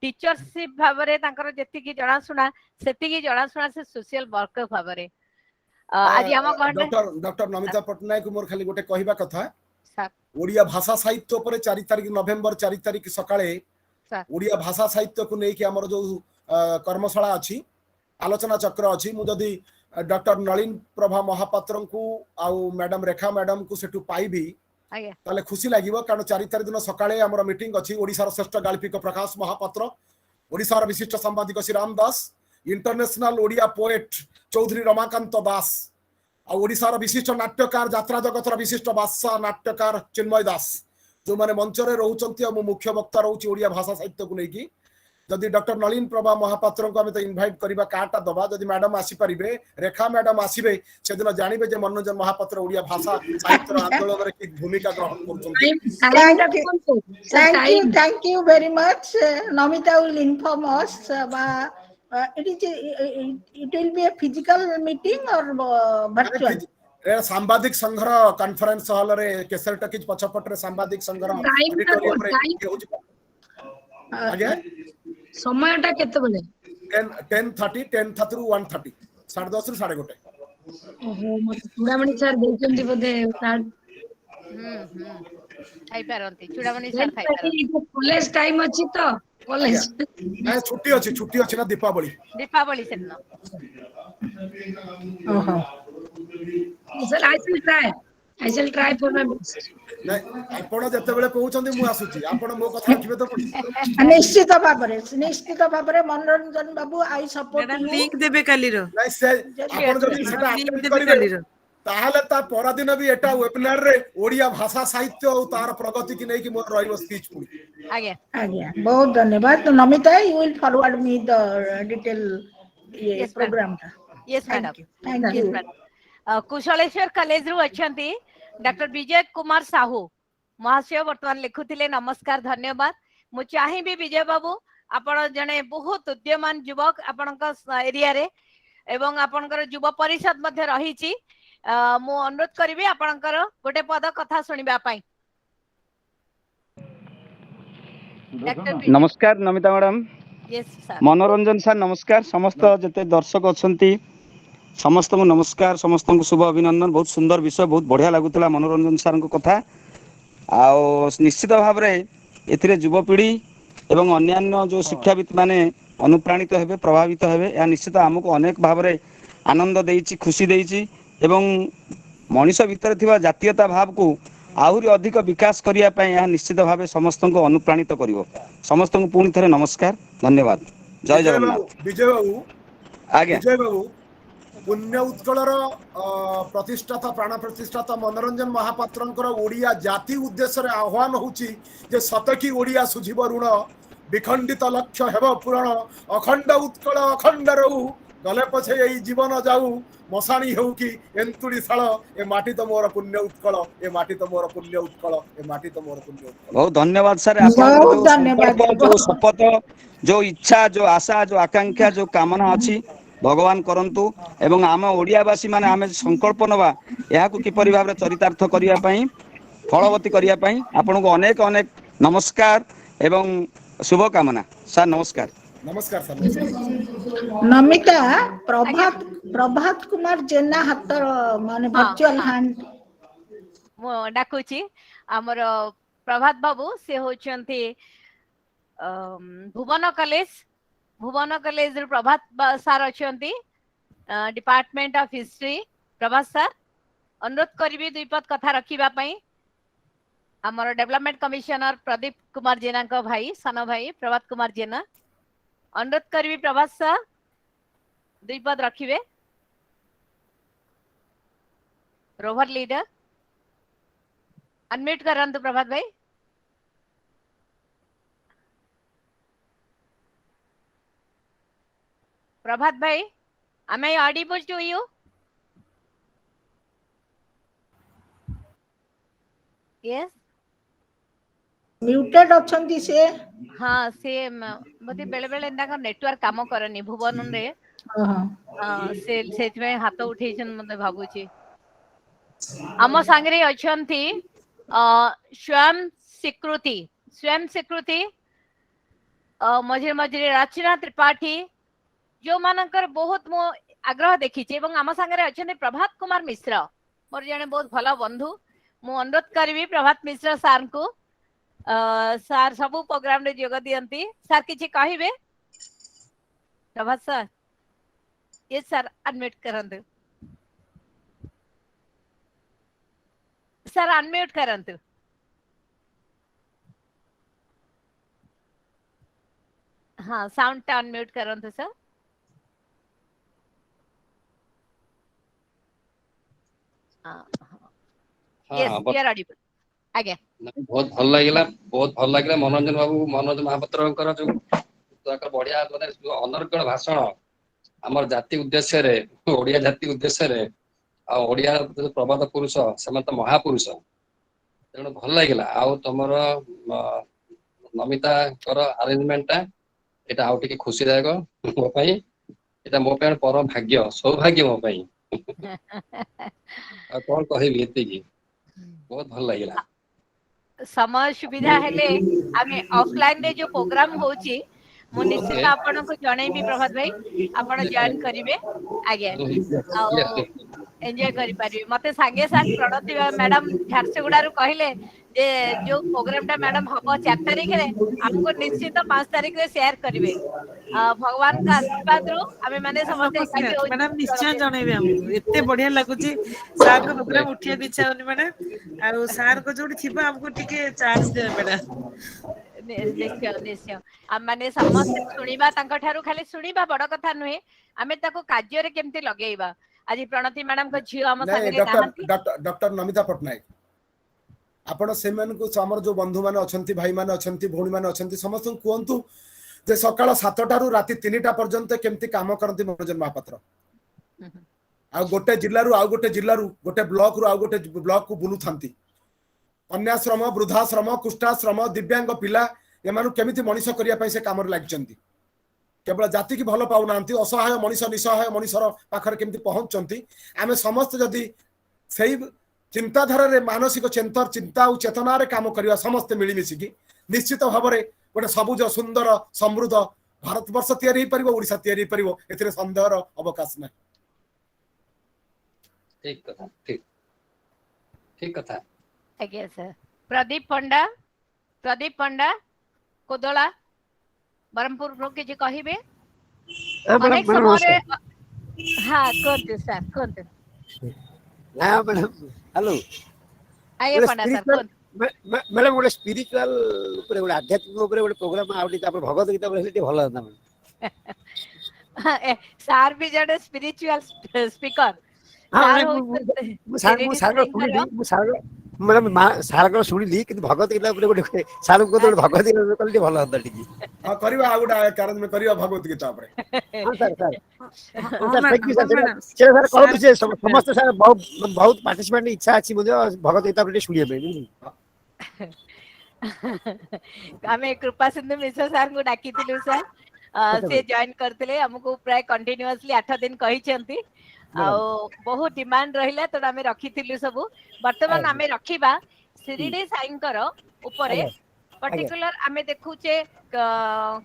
टीचरशिप भाबरे तांकर जेतिकी जणा सुना सेतिकी जणा सुना से सोशल वर्कर भाबरे आज हम डॉक्टर नमिता पट्टनायक मोर खाली गोटे कहबा कथा सर ओडिया भाषा साहित्य पर 4 तारिख नवेम्बर 4 तारिख सकाळे सर ओडिया भाषा साहित्य को लेके हमर जो कर्मशाला अछि आलोचना चक्र अछि मु जदी डॉक्टर नलिन प्रभा महापात्र को आउ मैडम रेखा मैडम को सेटु पाइबी आज्ञा ताले खुशी लागिवो कारण 4 तारिख दिन सकाळे हमर मीटिंग अछि ओडिसा रो श्रेष्ठ गाल्पिक प्रकाश महापात्र ओडिसा रो विशिष्ट संवादिक श्रीराम दास इंटरनेशनल ओडिया पोएट चौधरी रमाकांत दास आ ओडिसा रो विशिष्ट नाट्यकार यात्रा जगत रो विशिष्ट भाषा नाट्यकार चिन्मय दास जो माने मंच रे रहउचंती मु मुख्य वक्ता रहउची ओडिया भाषा साहित्य को लेकी जदि डॉक्टर नलिन प्रभा महापात्र को हमें तो इनवाइट करबा कार्डटा दबा जदि मैडम आसी परिबे रेखा मैडम आसीबे से दिन जानिबे जे मनोरंजन महापात्र ओडिया भाषा साहित्य आंदोलन रे की भूमिका ग्रहण करछन। Thank you very much. Namita will inform us. It will be a physical meeting or virtual? सांबादिक संघर कॉन्फ्रेंस हॉल रे केसर टकीज पछपट रे सांबादिक संघर ऑडिटोरियम रे होजी आगे समयटा केते बेले 10:30 10:30 रु 1:30 10:30 रु 1:30 ओहो मत चूड़ामणि सर देचंदी बोधे सर खाई पारंती चूड़ामणि सर खाई पारंती कॉलेज टाइम अछि तो कॉलेज ना छुट्टी अछि ना दीपावली से ना ओहो sir I shall try for my best. नहीं आपण जते बेले कहउछंदी मु आसुची आपण मो कथा रखिबे तो पड़ी निश्चित भाबरे मनोरंजन बाबू आई सपोर्ट मैडम लिंक देबे काली रो नहीं से आपण जदि सेटा अटेंड करिवे ताहले ता परा दिन भी एटा वेबिनार रे ओडिया भाषा साहित्य और तार प्रगति की नहीं कि मोर रहइबो स्पीच पुनी आज्ञा बहुत धन्यवाद। तो Namita you will forward me the detail ये प्रोग्राम था। Yes madam thank you. Kushaleswar college रु अछंती डॉक्टर विजय कुमार साहू महाशय वर्तमान लिखुथिले नमस्कार धन्यवाद मु चाहिबी विजय बाबू आपण जने बहुत उद्यमान युवक आपनका एरिया रे एवं आपनकर युवा परिषद मध्ये रहिची मु अनुरोध करिवे आपनकर गोटे पद कथा सुनिबा पई। नमस्कार नमिता मैडम। यस सर मनोरंजन सर नमस्कार समस्त जते दर्शक अछंती समस्त को नमस्कार समस्त को शुभ अभिनंदन बहुत सुंदर विषय बहुत बढ़िया लागुतला मनोरंजन सर को कथा आ निश्चित भाव रे एथिरे युवपीढ़ी एवं अन्यान्य जो शिक्षाविद माने अनुप्राणित हेबे प्रभावित हेबे या निश्चित हमको अनेक भाव रे आनंद देइची खुशी देइची एवं मनीष भितर थिबा जातीयता भाव को आहुरी अधिक विकास करिया पय या निश्चित भाव समस्त को अनुप्राणित करिवो समस्त को पुणी थरे नमस्कार धन्यवाद जय जगन्नाथ। विजय बाबू आज्ञा विजय बाबू पुण्य उत्कलर प्रतिष्ठाता प्राण प्रतिष्ठाता मनोरंजन महापात्रंकर ओडिया जाति उद्देश्य रे आह्वान होची जे सतकी ओडिया सुझिब ऋण विखंडित लक्ष्य हेब पूरण अखंड उत्कल अखंड रहू गले पछे एई जीवन जाऊ मसाणी हेउ कि एंतुड़ी शाल ए माटी तो मोर पुण्य उत्कल ए माटी तो मोर पुण्य उत्कल ए माटी तो मोर पुण्य उत्कल। बहुत धन्यवाद सर बहुत धन्यवाद। जो शपथ जो इच्छा जो आशा जो आकांक्षा जो कामना अछि भगवान करंतु एवं आम ओडियावासी माने आमे संकल्प नवा याकु किपरि भाबरे चरितार्थ करिया पई फलवती करिया पई आपनको अनेक अनेक नमस्कार एवं शुभकामना सर नमस्कार नमस्कार सर नमस्कार। नमिता प्रभात प्रभात कुमार जेना हाथ माने वर्चुअल हैंड मु डाकुची हमर प्रभात बाबू से होचंती भुवन कॉलेज रो प्रभात सर अछंती department of history. Prabhat sir अनुरोध करिबी दुई पद कथा रखिबा पई हमर डेवलपमेंट कमिश्नर प्रदीप कुमार जेना को भाई सन भाई प्रभात कुमार जेना अनुरोध करिबी प्रभात सर दुई पद रखिबे। रोवर लीडर अनम्यूट करंतु प्रभात भाई। प्रभात भाई am I audible to you? Yes muted अछंती से हाँ से मते बेले बेले एंदा नेटवर्क काम करनी भुवन रे से हाथ उठेछन मते भाबुची आम सांगरे अछंती स्वयं स्वीकृति मझे मझे रचना त्रिपाठी जो मानकर बहुत मो आग्रह देखी आम सांगे अच्छा प्रभात कुमार मिश्र मोर जने बहुत भल बंधु मु अनुरोध करी प्रभात मिश्र सार को सार सबू प्रोग्राम रे जोग दियंती सार किछि कहिबे प्रभात सर ये सर अनम्यूट करंतु सर अनम्यूट करंतु हाँ साउंड टा अनम्यूट करंतु sir. Yes, you are audible. आगे बहुत भल लागिला मनोरंजन बाबू मनोज महापात्र जो बढ़िया माने अनर्गल भाषण हमर जाति उद्देश्य रे ओडिया जाति उद्देश्य रे आ ओडिया प्रबाद पुरुष समस्त महापुरुष तेणु भल लागिला आ तुमर नमिता कर अरेंजमेंट टा एटा आउ टिके खुशीदायक मो पई एटा मो पे परम भाग्य सौभाग्य मो पई आ कोन कहिबी एते की बहुत भल लागिला। समय सुविधा हेले आमे ऑफलाइन रे जो प्रोग्राम होची मु निश्चित आपन को जणैबी प्रभात भाई आपन जॉइन करिवे आगे एंजॉय करि पारिबे मते संगे संग प्रणति मैडम झारसुगुडा रु कहिले जे जो प्रोग्राम टा मैडम हबो 4 तारिख रे हमको निश्चित 5 तारिख रे शेयर करिवे भगवान का आशीर्वाद रो आमे माने समस्त एकाठी हो मैडम निश्चय जणैबे हमको एते बढ़िया लागुची सार को प्रोग्राम उठिया इच्छा होनी मैडम आ सार को जोडी थिबा हमको टिके चांस दे मैडम निश्चय माने समस्त सुनिबा तांका ठारू खाली सुनिबा बड़ कथा नुहे आमे ताको कार्य रे केमती लगेइबा आज प्रणति मैडम को झियो हम संगे नाहंती डॉक्टर नमिता पटनायक आपण सेमन को हमर जो बंधु माने अछंती भाई माने अछंती भौणी माने अछंती समस्त कोंतु जे सकाळ 7 टारू राती 3टा पर्यंत केमती काम करंती मनोरंजन महापात्र आ गोटे जिल्ला रु आ गोटे जिल्ला रु गोटे ब्लॉक रु आ गोटे ब्लॉक को बुलु थांती अन्याश्रम वृद्धाश्रम कुष्ठाश्रम दिव्यांग पिला एमानु केमिति मनीष करिया पई से काम रे लागचंती केवल जाति की भल पाउनांती असहाय मनीष निसहाय मनीषर पाखर केमिति पहुंचंती आमे समस्त जदी सही चिंताधारा रे मानसिक चिंता और चेतना रे काम करिया समस्त मिली मिसी की निश्चित भाव में गोटे सबुज सुंदर समृद्ध भारत वर्ष तैयारी परिबो ओडिसा तैयारी परिबो एथिरे संदेहर अवकाश नै। ठीक कथा ठीक कथा आज्ञा सर। प्रदीप पंडा कोदला बरमपुर रो के जे कहिबे अनेक समय हां कोते सर कोते ना मैडम हेलो आये पंडा सर कोन मैडम गोटे स्पिरिचुअल ऊपर गोटे आध्यात्मिक ऊपर गोटे प्रोग्राम आउटी तापर भगवत गीता बोले ते भलो होता मैडम सर भी जड़े स्पिरिचुअल स्पीकर मैडम सार को सुनिली कि भगवत गीता ऊपर गोटे सार को तो भगवत गीता कल भलो होता टिकी हां करबा आ गोटे कारण में करबा भगवत गीता ऊपर हां सर थैंक यू सर कहू से समस्त सर बहुत पार्टिसिपेंट इच्छा अछि मुझे भगवत गीता ऊपर सुनिए पे आमे कृपा सिंधु मिश्र सर को डाकी थिलु सर से जॉइन करते हमको प्राय कंटिन्यूअसली 8 दिन कही बहुत डिमांड रहिला तो आमे रखिथिलु सब वर्तमान आमे रखिबा शिरडी साईंकर उपरे पर्टिकुलर आमे देखुचे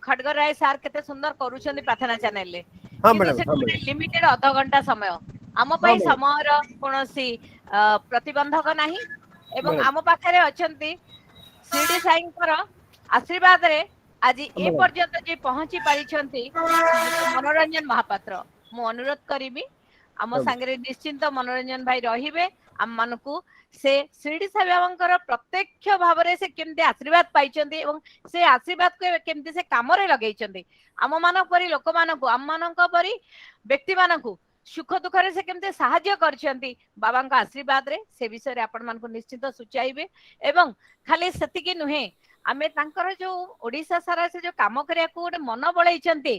खडगर राय सार केते सुंदर करूछन प्रार्थना चैनल ले लिमिटेड आधा घंटा समय आम पई समय रो कोनोसी प्रतिबंधक नाही एवं आम पाखरे अछंती शिरडी साईंकर आशीर्वाद रे आज ए पर्यंत जे पहुंची पारिछंती मनोरंजन महापात्र मु अनुरोध करिबी आम संगे निश्चिंत मनोरंजन भाई रहिबे आम मानकू से शिरडी साई बाबांकर प्रत्यक्ष भाव से केमती आशीर्वाद पाइछंती एवं से आशीर्वाद को केमती से काम रे लगैछंती आम मानक परी लोक मानकू आम मानक परी व्यक्ति मानकू सुख दुख रे से केमती सहाय्य करछंती बाबांका आशीर्वाद रे से विषय रे आपण मानकू निश्चित सुचाइबे एवं खाली सेतिकी नुहे आमे तांकर जो ओडिसा सारा से जो काम करिया को गोटे मन बळैछंती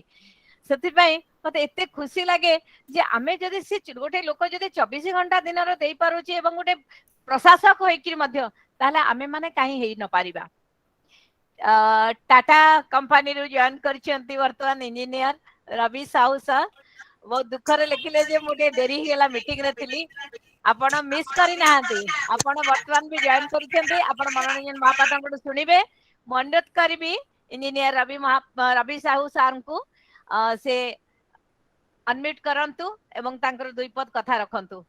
सेति मते एते खुशी लगे जे आमे जदि से गोटे लोक जदि 24 घंटा दिन रो देई पारुची एवं गोटे प्रशासक होइकिर मध्य ताले आमे माने काहे हेई न पारिबा टाटा कंपनी रो जॉइन करछंती वर्तमान इंजीनियर रवि साहू सर बहुत दुख रे लिखिले जे मोटे देरी गेला मीटिंग रे थिली आपण मिस करी नाहंती आपण वर्तमान भी जॉइन करछंती आपण मनोरंजन महापात्र को सुनिबे म अनुरोध करबी इंजीनियर रवि साहू सर को से अनम्यूट करंतु एवं तांकर दुई पद कथा रखंतु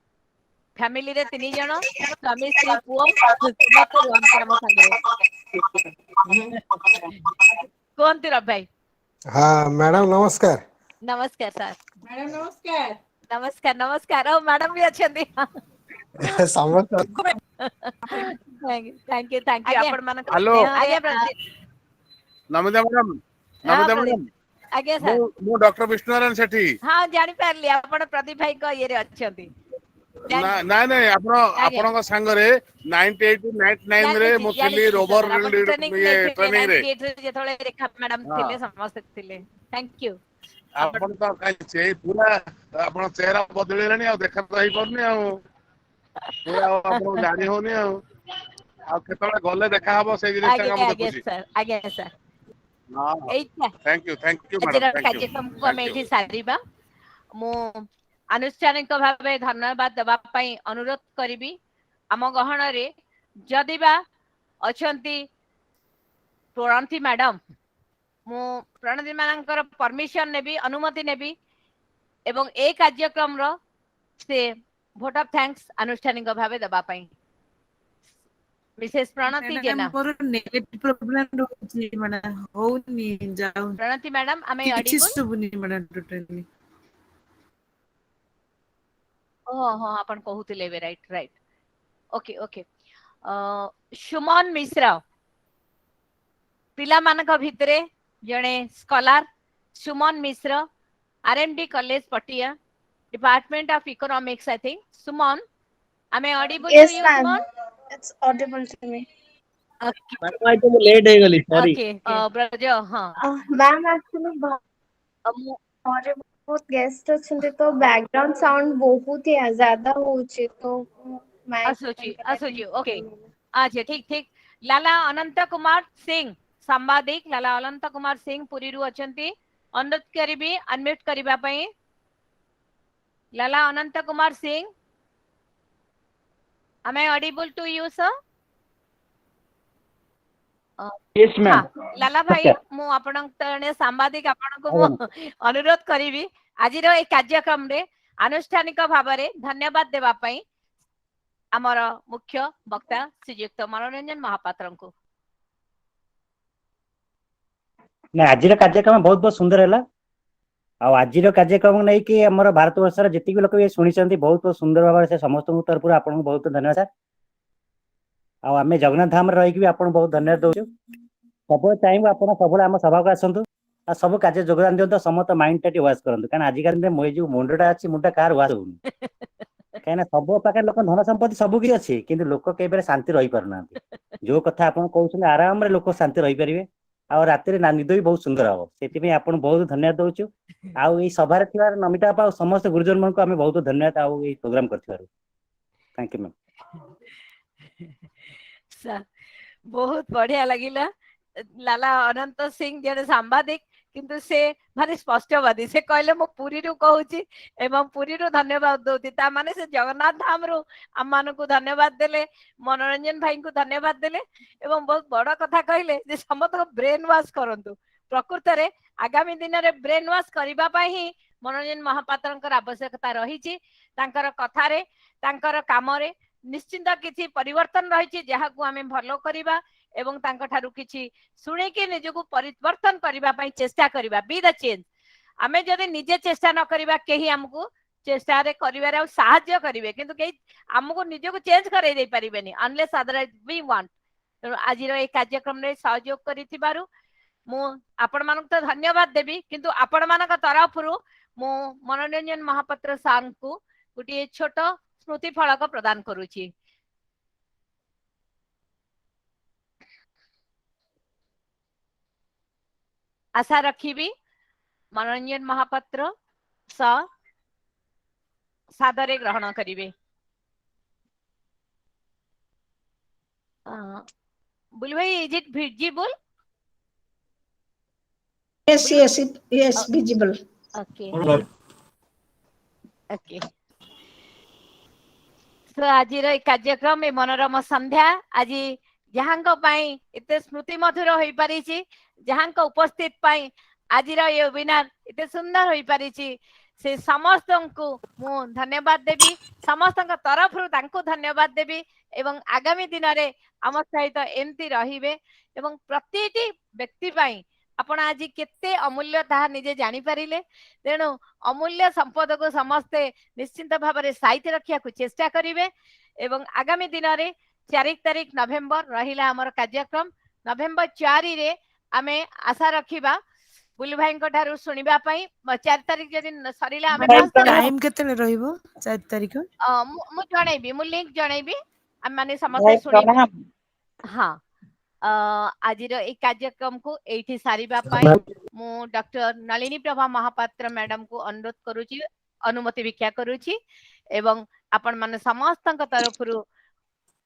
फैमिली रे 3 जण स्वामी श्री पुओ कोन तिर भाई हाँ मैडम नमस्कार नमस्कार सर मैडम नमस्कार नमस्कार नमस्कार ओ मैडम भी अछंती समस्त थैंक यू आपण मन हेलो आगे नमिता मैडम आगे सर मु डॉक्टर विष्णुनारायण सेठी हां जानि पारली आपण प्रदीप भाई को ये रे अछंती ना नहीं आपण संग रे 98 99 रे मु थिली रोवर ये ट्रेनिंग रे जे थोड़े रेखा मैडम थिले समस्त थिले थैंक यू आपण तो काई पूरा आपण चेहरा बदलेलानी आ देखा तो ही परनी आ पूरा आपण जानि होनी आ केतले गले देखा हबो से जिनिस का हम देखुची आगे सर हां thank you madam thank you को हम एठी सारीबा मु आनुष्ठानिक भावे धन्यवाद देबा पई अनुरोध करिबी आम गहन रे जदिबा अछंती प्रणति मैडम मु प्रणति मानकर परमिशन नेबी अनुमति नेबी एवं ए कार्यक्रम रो से वोट ऑफ थैंक्स आनुष्ठानिक भावे देबा पई मिसेस प्रणति जेना मोर नेगेटिव प्रॉब्लम होची माने होनी जाऊ प्रणति मैडम आमे किछि सुबुनी माने टोटली हाँ अपन कहूतिले बे right okay okay Suman Mishra पिला मानक भितरे जणे scholar Suman Mishra RMD college पटिया department of economics I think Suman आमे audible to you Suman It's audible to me. Okay. I think late है गली sorry. Okay. ब्रजो हाँ. Ma'am actually हमारे बहुत गेस्ट अछंते तो बैकग्राउंड साउंड बहुत ही ज्यादा होची तो मैं असोची ओके अच्छा ठीक लाला अनंत कुमार सिंह संवादिक लाला अनंत कुमार सिंह पुरी रु अछंती अनुरोध करिबी अनम्यूट करिबा पई लाला अनंत Kumar Singh am I audible to you sir yes ma'am लाला भाई मु आपण तने सांबादिक आपण को अनुरोध करिवि आज रो ए कार्यक्रम रे अनुष्ठानिक भाव रे धन्यवाद देबा पई हमर मुख्य वक्ता श्रीयुक्त मनोरंजन महापात्र को ना आज रो कार्यक्रम बहुत बहुत सुंदर हैला आ आज कार्यक्रम नहीं कि आम भारत वर्ष जी लोक ये शुणी बहुत बहुत सुंदर भाव से समस्त तरफ आपको बहुत धन्यवाद सर आम जगन्नाथ धाम रही बहुत धन्यवाद दौ सब चाहिए आप सब आम सभा को आसतु आ सब कार्य योगदान दिखाते समस्त माइंड टा वाश करूँ कहीं आजिकल जो मुंडा अच्छी मुंडा कार वाश होनी कहीं सब पाखे लोक धन संपत्ति सब किसी अच्छी कि लोक कई शांति रही पारना जो कथा आप कहते आराम लोक शांति रही पारे आ राति निद भी बहुत सुंदर हम से आपन बहुत धन्यवाद दौचु आउ सभार नमिता आप समस्त गुरुजन मान को आम बहुत धन्यवाद आउ प्रोग्राम कर थैंक यू मैम बहुत बढ़िया लगिला लाला अनंत सिंह जड़े सांबादिक किंतु से भारी स्पष्टवादी से कहले मो पुरी रु कहूची एवं पुरी रु धन्यवाद दोती ता माने से जगन्नाथ धाम रु हम मान को धन्यवाद देले मनोरंजन भाई को धन्यवाद देले एवं बहुत बड़ कथा कहले जे समस्त ब्रेन वॉश करंतु प्रकृत रे आगामी दिन रे ब्रेन वॉश करबा पई ही मनोरंजन महापात्रंकर आवश्यकता रही तांकर कथा रे तांकर काम रे निश्चिंत किछि परिवर्तन रही जहाँ को आम भलो करिबा एवं तांको ठारू किछि सुने के निजको परिवर्तन करबा पई चेष्टा करबा बी द चेंज आमे जदि निजे चेष्टा न करबा केही हमको चेष्टा रे करिवार आ सहाय्य करिवे किंतु केही हमको निजको चेंज करे दे परिबेनी अनलेस अदरवाइज वी वांट आज रो ए कार्यक्रम रे सहयोग करिथिबारु मु आपण मानक तो धन्यवाद देबी किंतु आपण मानक तरफ रु मु मनोरंजन महापात्र सांग को गुटी छोट स्मृति फलक प्रदान करूची आशा रखी मनोरंजन महापात्र सादरे ग्रहण करिवे बुल भाई is it visible yes visible okay okay तो आज कार्यक्रम ए मनोरम संध्या आज जहाँ एते स्मृति मधुर हो पारी जहाँ उपस्थित पाई आज ये वेबिनार एते सुंदर हो पारी से समस्त को मु धन्यवाद देवी समस्त तरफ रु धन्यवाद देवी एवं आगामी दिन रे आम सहित एमती रहिबे एवं प्रत्येक व्यक्ति पाई आपण आज केते अमूल्य ताहा निजे जानि पारिले तेणु अमूल्य संपद को समस्ते निश्चिंत भाव में साइट रखिया को चेष्टा करिवे एवं आगामी दिन रे 4 तारीख नवेम्बर रहिला हमर कार्यक्रम नवेम्बर 4 रे आमे आशा रखिबा बुल भाई को ठारू सुनिबा पई 4 तारीख जदि सरिला आमे टाइम केते रहिबो 4 तारीख मु जणैबी मु लिंक जणैबी हम माने समस्त सुनिबा हां आज ए कार्यक्रम को एठी सारिबा पाई मु डॉक्टर नलिनी प्रभा महापात्र मैडम को अनुरोध करूची अनुमति भिक्षा करूची एवं आपण माने समस्त तरफ रु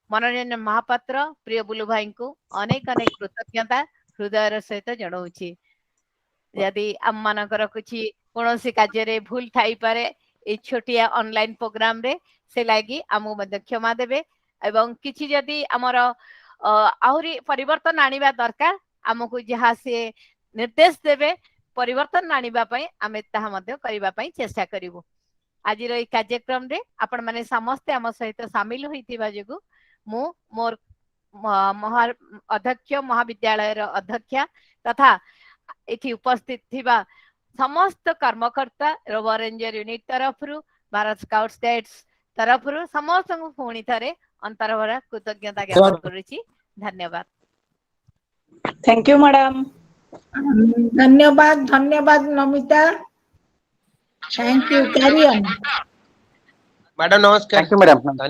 मनोरंजन महापात्र प्रिय बुलु भाई को अनेक अनेक कृतज्ञता हृदय सहित जणाऊची यदि आम मानकर कुछ कोनोसी कार्य रे भूल थाई पारे ए छोटिया ऑनलाइन प्रोग्राम रे से लागी आमु मध्य क्षमा देबे एवं किछि यदि हमर आहुरी परिवर्तन आनिबा दरकार आमको जहाँ से निर्देश देवे परिवर्तन आनिबा पई आमे ताहा मध्य करिबा पई चेष्टा करिवो आज रो ए कार्यक्रम रे आपण माने समस्त आम सहित शामिल होइतिबा जगु मु मोर महा अध्यक्ष महाविद्यालय रो अध्यक्ष तथा एठी उपस्थित थिबा समस्त कर्मकर्ता रोवर रेंजर यूनिट तरफ रु भारत स्काउट्स गाइड्स तरफ रु समस्त को पुणी थरे अंतरभरा कृतज्ञता ज्ञापन करूची धन्यवाद थैंक यू मैडम धन्यवाद धन्यवाद Namita thank you carry on madam नमस्कार। Thank you madam.